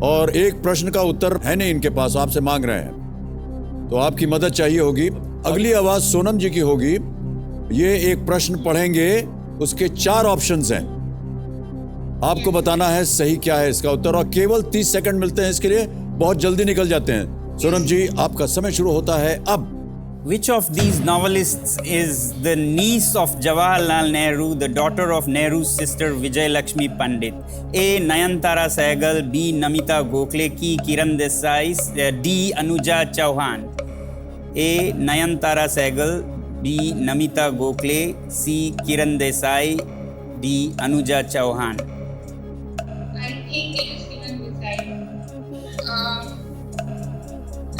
और एक प्रश्न का उत्तर है नहीं इनके पास, आपसे मांग रहे हैं, तो आपकी मदद चाहिए होगी। अगली आवाज सोनम जी की होगी। ये एक प्रश्न पढ़ेंगे, उसके 4 ऑप्शंस हैं, आपको बताना है सही क्या है इसका उत्तर, और केवल 30 सेकंड मिलते हैं इसके लिए, बहुत जल्दी निकल जाते हैं। सोनम जी आपका समय शुरू होता है अब। Which of these novelists is the niece of Jawaharlal Nehru, the daughter of Nehru's sister Vijay Lakshmi Pandit? A. Nayantara Sehgal, B. Namita Gokhale, C. Kiran Desai, D. Anuja Chauhan. A. Nayantara Sehgal, B. Namita Gokhale, C. Kiran Desai, D. Anuja Chauhan. I think it is Kiran Desai.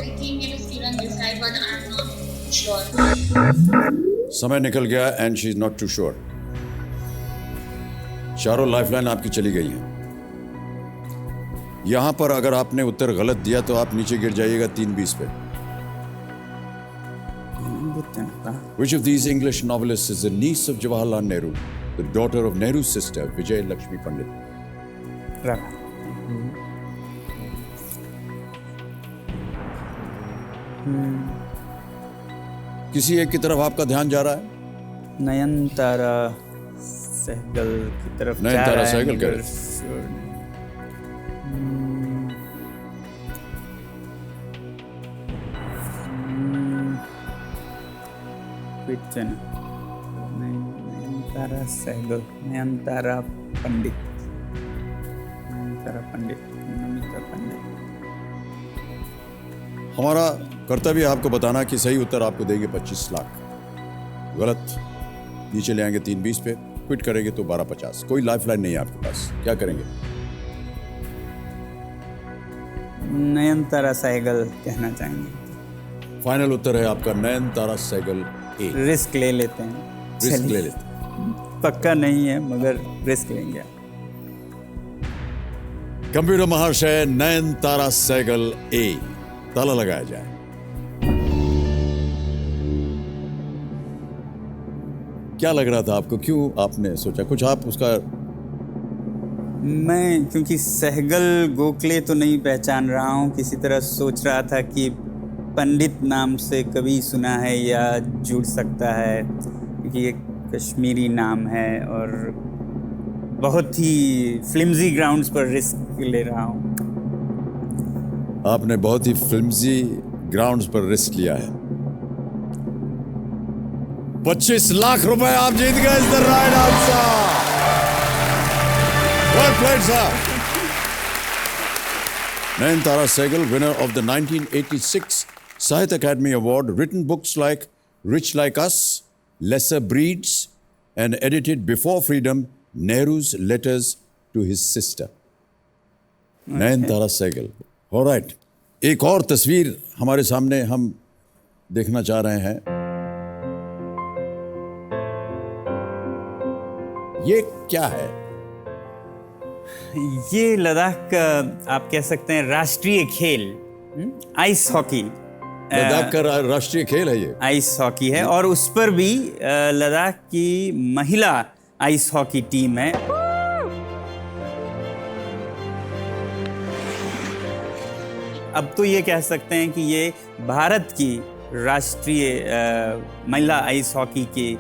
I think it is Kiran Desai, but I'm not sure. समय निकल गया and she is not too sure. चारों lifeline आपकी चली गई हैं। यहां पर अगर आपने उत्तर गलत दिया तो आप नीचे गिर जाइएगा 3-20 पे। Which of these English novelists is the niece of Jawaharlal Nehru, the daughter of Nehru's sister, Vijay Lakshmi Pandit? किसी एक की तरफ आपका ध्यान जा रहा है? नयनतारा सहगल की तरफ जा नयनतारा रहा है, सहगल मगर करें। नयनतारा सहगल, नयनतारा पंडित, नयनतारा पंडित, नमिता पंडित। हमारा कर्तव्य है आपको बताना कि सही उत्तर आपको देंगे 25 लाख, गलत नीचे ले आएंगे 3-20 पे, क्विट करेंगे तो 12-50। कोई लाइफलाइन नहीं है आपके पास, क्या करेंगे? नयनतारा सहगल कहना चाहेंगे। फाइनल उत्तर है आपका नयनतारा सहगल ए। रिस्क ले लेते हैं, रिस्क चलिए। ले लेते हैं। पक्का नहीं है मगर रिस्क लेंगे। कंप्यूटर महाशय नयनतारा सहगल ए, ताला लगाया जाए। क्या लग रहा था आपको, क्यों आपने सोचा कुछ आप उसका? मैं क्योंकि सहगल गोखले तो नहीं पहचान रहा हूँ, किसी तरह सोच रहा था कि पंडित नाम से कभी सुना है या जुड़ सकता है, क्योंकि एक कश्मीरी नाम है और बहुत ही फ्लिम्जी ग्राउंड्स पर रिस्क ले रहा हूँ। आपने बहुत ही फिल्मजी ग्राउंड्स पर रिस्क लिया है। 25 लाख रुपए आप जीत गए। Is the right answer. Well played sir. Nayantara Sehgal, winner of the 1986 Sahitya Academy Award, written books like Rich Like Us, Lesser Breeds, and edited Before Freedom, Nehru's Letters to His Sister. Nayantara Sehgal. All right. एक और तस्वीर हमारे सामने हम देखना चाह रहे हैं। ये क्या है? ये लद्दाख का आप कह सकते हैं राष्ट्रीय खेल, आइस हॉकी। लद्दाख का राष्ट्रीय खेल है ये, आइस हॉकी है और उस पर भी लद्दाख की महिला आइस हॉकी टीम है। अब तो ये कह सकते हैं कि ये भारत की राष्ट्रीय महिला आइस हॉकी की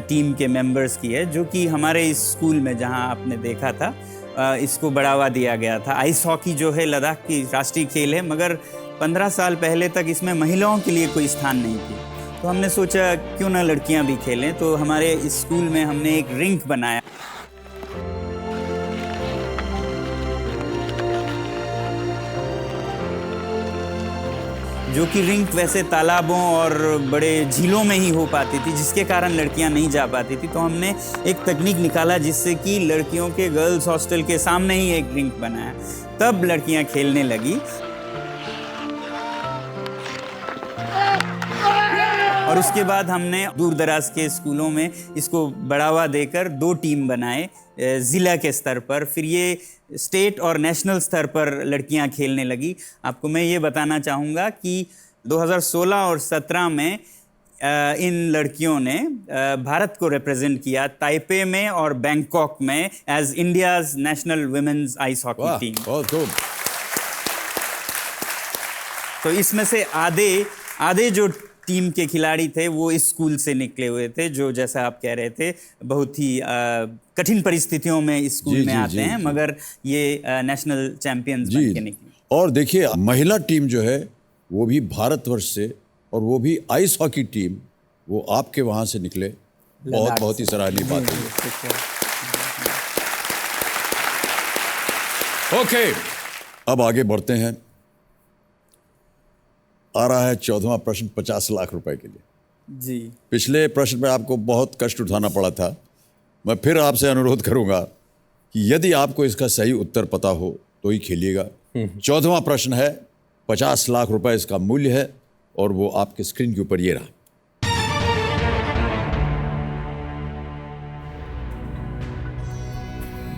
टीम के मेंबर्स की है, जो कि हमारे इस स्कूल में जहां आपने देखा था इसको बढ़ावा दिया गया था। आइस हॉकी जो है लद्दाख की राष्ट्रीय खेल है, मगर 15 साल पहले तक इसमें महिलाओं के लिए कोई स्थान नहीं थी, तो हमने सोचा क्यों ना लड़कियां भी खेलें। तो हमारे इस स्कूल में हमने एक रिंक बनाया। जो कि रिंक वैसे तालाबों और बड़े झीलों में ही हो पाती थी, जिसके कारण लड़कियां नहीं जा पाती थी। तो हमने एक तकनीक निकाला जिससे कि लड़कियों के गर्ल्स हॉस्टल के सामने ही एक रिंक बनाया, तब लड़कियां खेलने लगी। और उसके बाद हमने दूर दराज के स्कूलों में इसको बढ़ावा देकर 2 टीम बनाए ज़िला के स्तर पर, फिर ये स्टेट और नेशनल स्तर पर लड़कियां खेलने लगी। आपको मैं ये बताना चाहूँगा कि 2016 और 17 में इन लड़कियों ने भारत को रिप्रेजेंट किया ताइपे में और बैंकॉक में as India's national women's ice hockey team. बहुत खूब। तो इसमें से आधे जो टीम के खिलाड़ी थे वो इस स्कूल से निकले हुए थे, जो जैसा आप कह रहे थे बहुत ही कठिन परिस्थितियों में इस स्कूल में आते हैं, मगर ये नेशनल चैंपियंस बन के निकले। और देखिए महिला टीम जो है वो भी भारतवर्ष से, और वो भी आइस हॉकी टीम, वो आपके वहाँ से निकले। बहुत ही सराहनीय बात है। ओके, अब आगे बढ़ते हैं। आ रहा है 14वां प्रश्न 50 लाख रुपए के लिए। जी, पिछले प्रश्न में आपको बहुत कष्ट उठाना पड़ा था। मैं फिर आपसे अनुरोध करूंगा कि यदि आपको इसका सही उत्तर पता हो तो ही खेलिएगा। 14वां प्रश्न है, 50 लाख रुपए इसका मूल्य है, और वो आपके स्क्रीन के ऊपर ये रहा।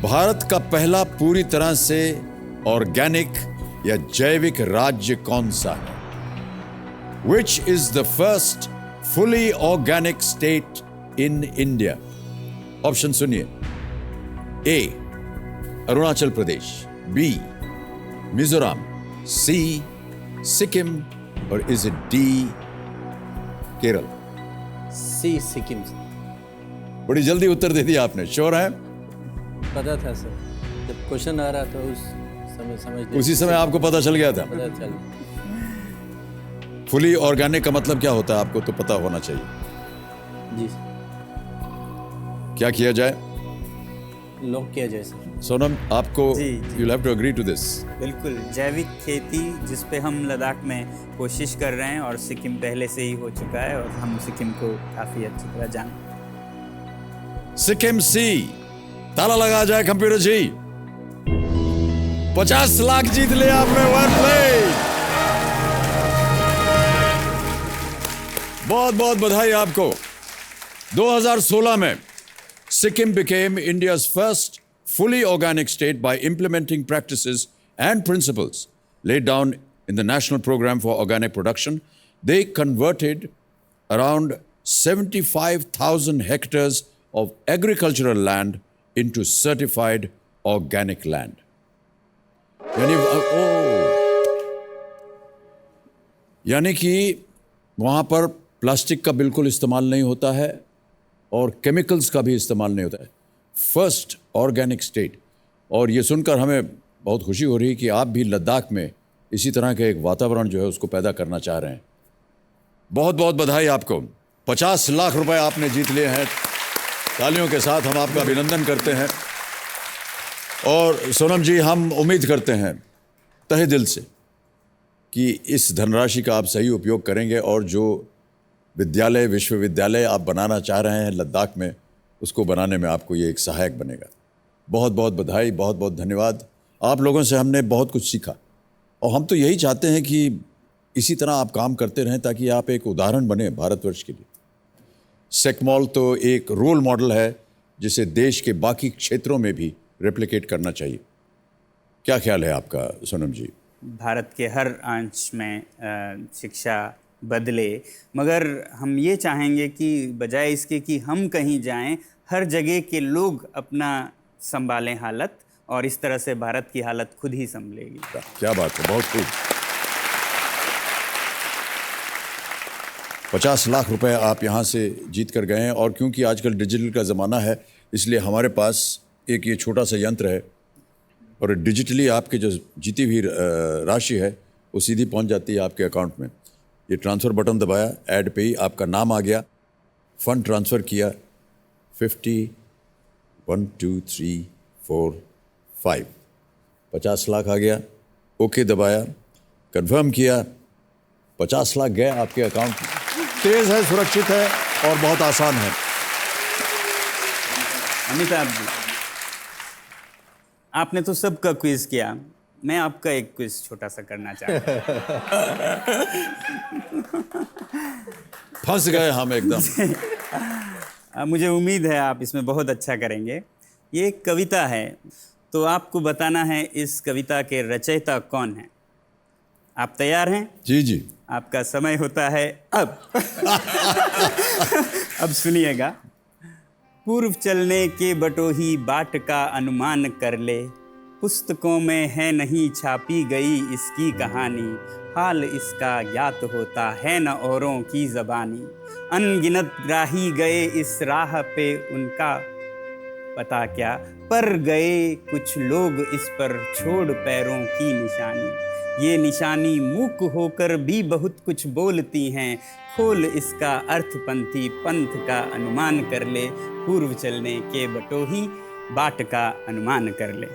भारत का पहला पूरी तरह से ऑर्गेनिक या जैविक राज्य कौन सा है? Which is the first fully organic state in India? Option सुनिए। A. Arunachal Pradesh, B. Mizoram, C. Sikkim, और इज इट D. केरल? सी सिक्किम। बड़ी जल्दी उत्तर दे दिया आपने, श्योर है? पता था सर, जब क्वेश्चन आ रहा था उस समय समझ उसी समय आपको पता चल गया था? पता चल। फुली ऑर्गेनिक का मतलब क्या होता है आपको तो पता होना चाहिए। जी क्या किया जाए? लॉक किया जाए सर। सोनम, आपको जी। you'll have to agree to this। बिल्कुल, जैविक खेती जिस पे हम लद्दाख में कोशिश कर रहे हैं, और सिक्किम पहले से ही हो चुका है, और हम सिक्किम को काफ़ी अच्छी तरह जानते हैं। सिक्किम सी। ताला लगा जाए कंप्यूटर जी। 50 लाख जीत लिया आपने, वेल प्लेड। बहुत बहुत बधाई आपको। 2016 में Sikkim became India's first fully organic state by implementing practices and principles laid down in the National Program for Organic Production. They converted around 75,000 hectares of agricultural land into certified organic land. यानी कि वहाँ पर plastic का बिल्कुल इस्तेमाल नहीं होता है और केमिकल्स का भी इस्तेमाल नहीं होता है। First organic state. और ये सुनकर हमें बहुत खुशी हो रही है कि आप भी लद्दाख में इसी तरह का एक वातावरण जो है उसको पैदा करना चाह रहे हैं। बहुत बहुत बधाई आपको। 50 लाख रुपए आपने जीत लिए हैं। तालियों के साथ हम आपका अभिनंदन करते हैं। और सोनम जी, हम उम्मीद करते हैं तहे दिल से कि इस धनराशि का आप सही उपयोग करेंगे और जो विद्यालय विश्वविद्यालय आप बनाना चाह रहे हैं लद्दाख में, उसको बनाने में आपको ये एक सहायक बनेगा। बहुत बहुत बधाई, बहुत बहुत धन्यवाद। आप लोगों से हमने बहुत कुछ सीखा और हम तो यही चाहते हैं कि इसी तरह आप काम करते रहें ताकि आप एक उदाहरण बने भारतवर्ष के लिए। सेकमॉल तो एक रोल मॉडल है जिसे देश के बाकी क्षेत्रों में भी रेप्लिकेट करना चाहिए। क्या ख्याल है आपका सोनम जी? भारत के हर अंश में शिक्षा बदले, मगर हम ये चाहेंगे कि बजाय इसके कि हम कहीं जाएं, हर जगह के लोग अपना संभालें हालत, और इस तरह से भारत की हालत खुद ही संभलेगी। क्या बात है, बहुत खूब। 50 लाख रुपए आप यहाँ से जीत कर गए हैं। और क्योंकि आजकल डिजिटल का ज़माना है, इसलिए हमारे पास एक ये छोटा सा यंत्र है और डिजिटली आपके जो जीती हुई राशि है वो सीधी पहुँच जाती है आपके अकाउंट में। ये ट्रांसफ़र बटन दबाया, ऐड पे ही आपका नाम आ गया, फ़ंड ट्रांसफ़र किया, 50 1 2 3 4 5 50 लाख आ गया, ओके दबाया, कंफर्म किया, 50 लाख गए आपके अकाउंट में। तेज़ है, सुरक्षित है और बहुत आसान है। अमिताभ जी, आपने तो सबका क्विज किया, मैं आपका एक क्विज छोटा सा करना चाहता हूँ। फंस गए हम एकदम। मुझे उम्मीद है आप इसमें बहुत अच्छा करेंगे। ये एक कविता है, तो आपको बताना है इस कविता के रचयिता कौन है। आप तैयार हैं? जी जी। आपका समय होता है अब। अब सुनिएगा। पूर्व चलने के बटोही बाट का अनुमान कर ले, पुस्तकों में है नहीं छापी गई इसकी कहानी, हाल इसका ज्ञात होता है न औरों की ज़बानी, अनगिनत राही गए इस राह पे उनका पता क्या, पर गए कुछ लोग इस पर छोड़ पैरों की निशानी, ये निशानी मूक होकर भी बहुत कुछ बोलती हैं, खोल इसका अर्थपंथी पंथ का अनुमान कर ले, पूर्व चलने के बटोही बाट का अनुमान कर ले।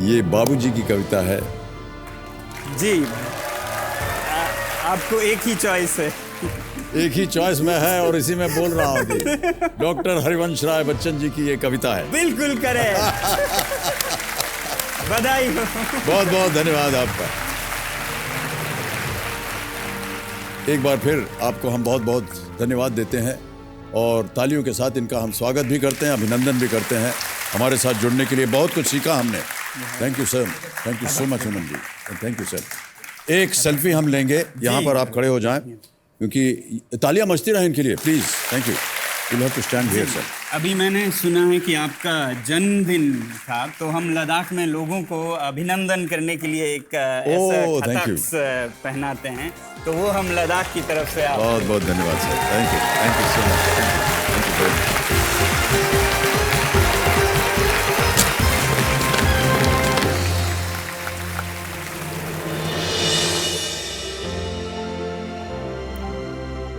ये बाबूजी की कविता है। जी, आपको एक ही चॉइस है। एक ही चॉइस में है और इसी में बोल रहा हूँ कि डॉक्टर हरिवंश राय बच्चन जी की ये कविता है। बिल्कुल करें। बधाई हो। बहुत बहुत धन्यवाद आपका। एक बार फिर आपको हम बहुत बहुत धन्यवाद देते हैं और तालियों के साथ इनका हम स्वागत भी करते हैं, अभिनंदन भी करते हैं। हमारे साथ जुड़ने के लिए बहुत कुछ सीखा हमने। Thank you sir, thank you so much Aman ji, thank you sir. एक सेल्फी हम लेंगे, यहाँ पर आप खड़े हो जाएं, क्योंकि तालियां मचती रहें इनके लिए, please. Thank you. You have to stand here sir. अभी मैंने सुना है कि आपका जन्मदिन था, तो हम लद्दाख में लोगों को अभिनंदन करने के लिए एक ऐसा खताक्स पहनाते हैं, तो वो हम लद्दाख की तरफ से आप बहुत बहुत धन्यवाद sir. Thank you so much, thank you very much.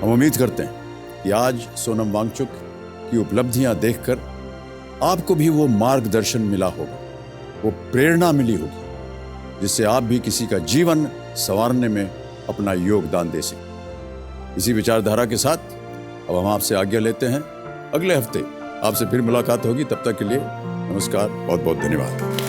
हम उम्मीद करते हैं कि आज सोनम वांगचुक की उपलब्धियां देखकर आपको भी वो मार्गदर्शन मिला होगा, वो प्रेरणा मिली होगी, जिससे आप भी किसी का जीवन संवारने में अपना योगदान दे सकें। इसी विचारधारा के साथ अब हम आपसे आज्ञा लेते हैं। अगले हफ्ते आपसे फिर मुलाकात होगी, तब तक के लिए नमस्कार, बहुत बहुत धन्यवाद।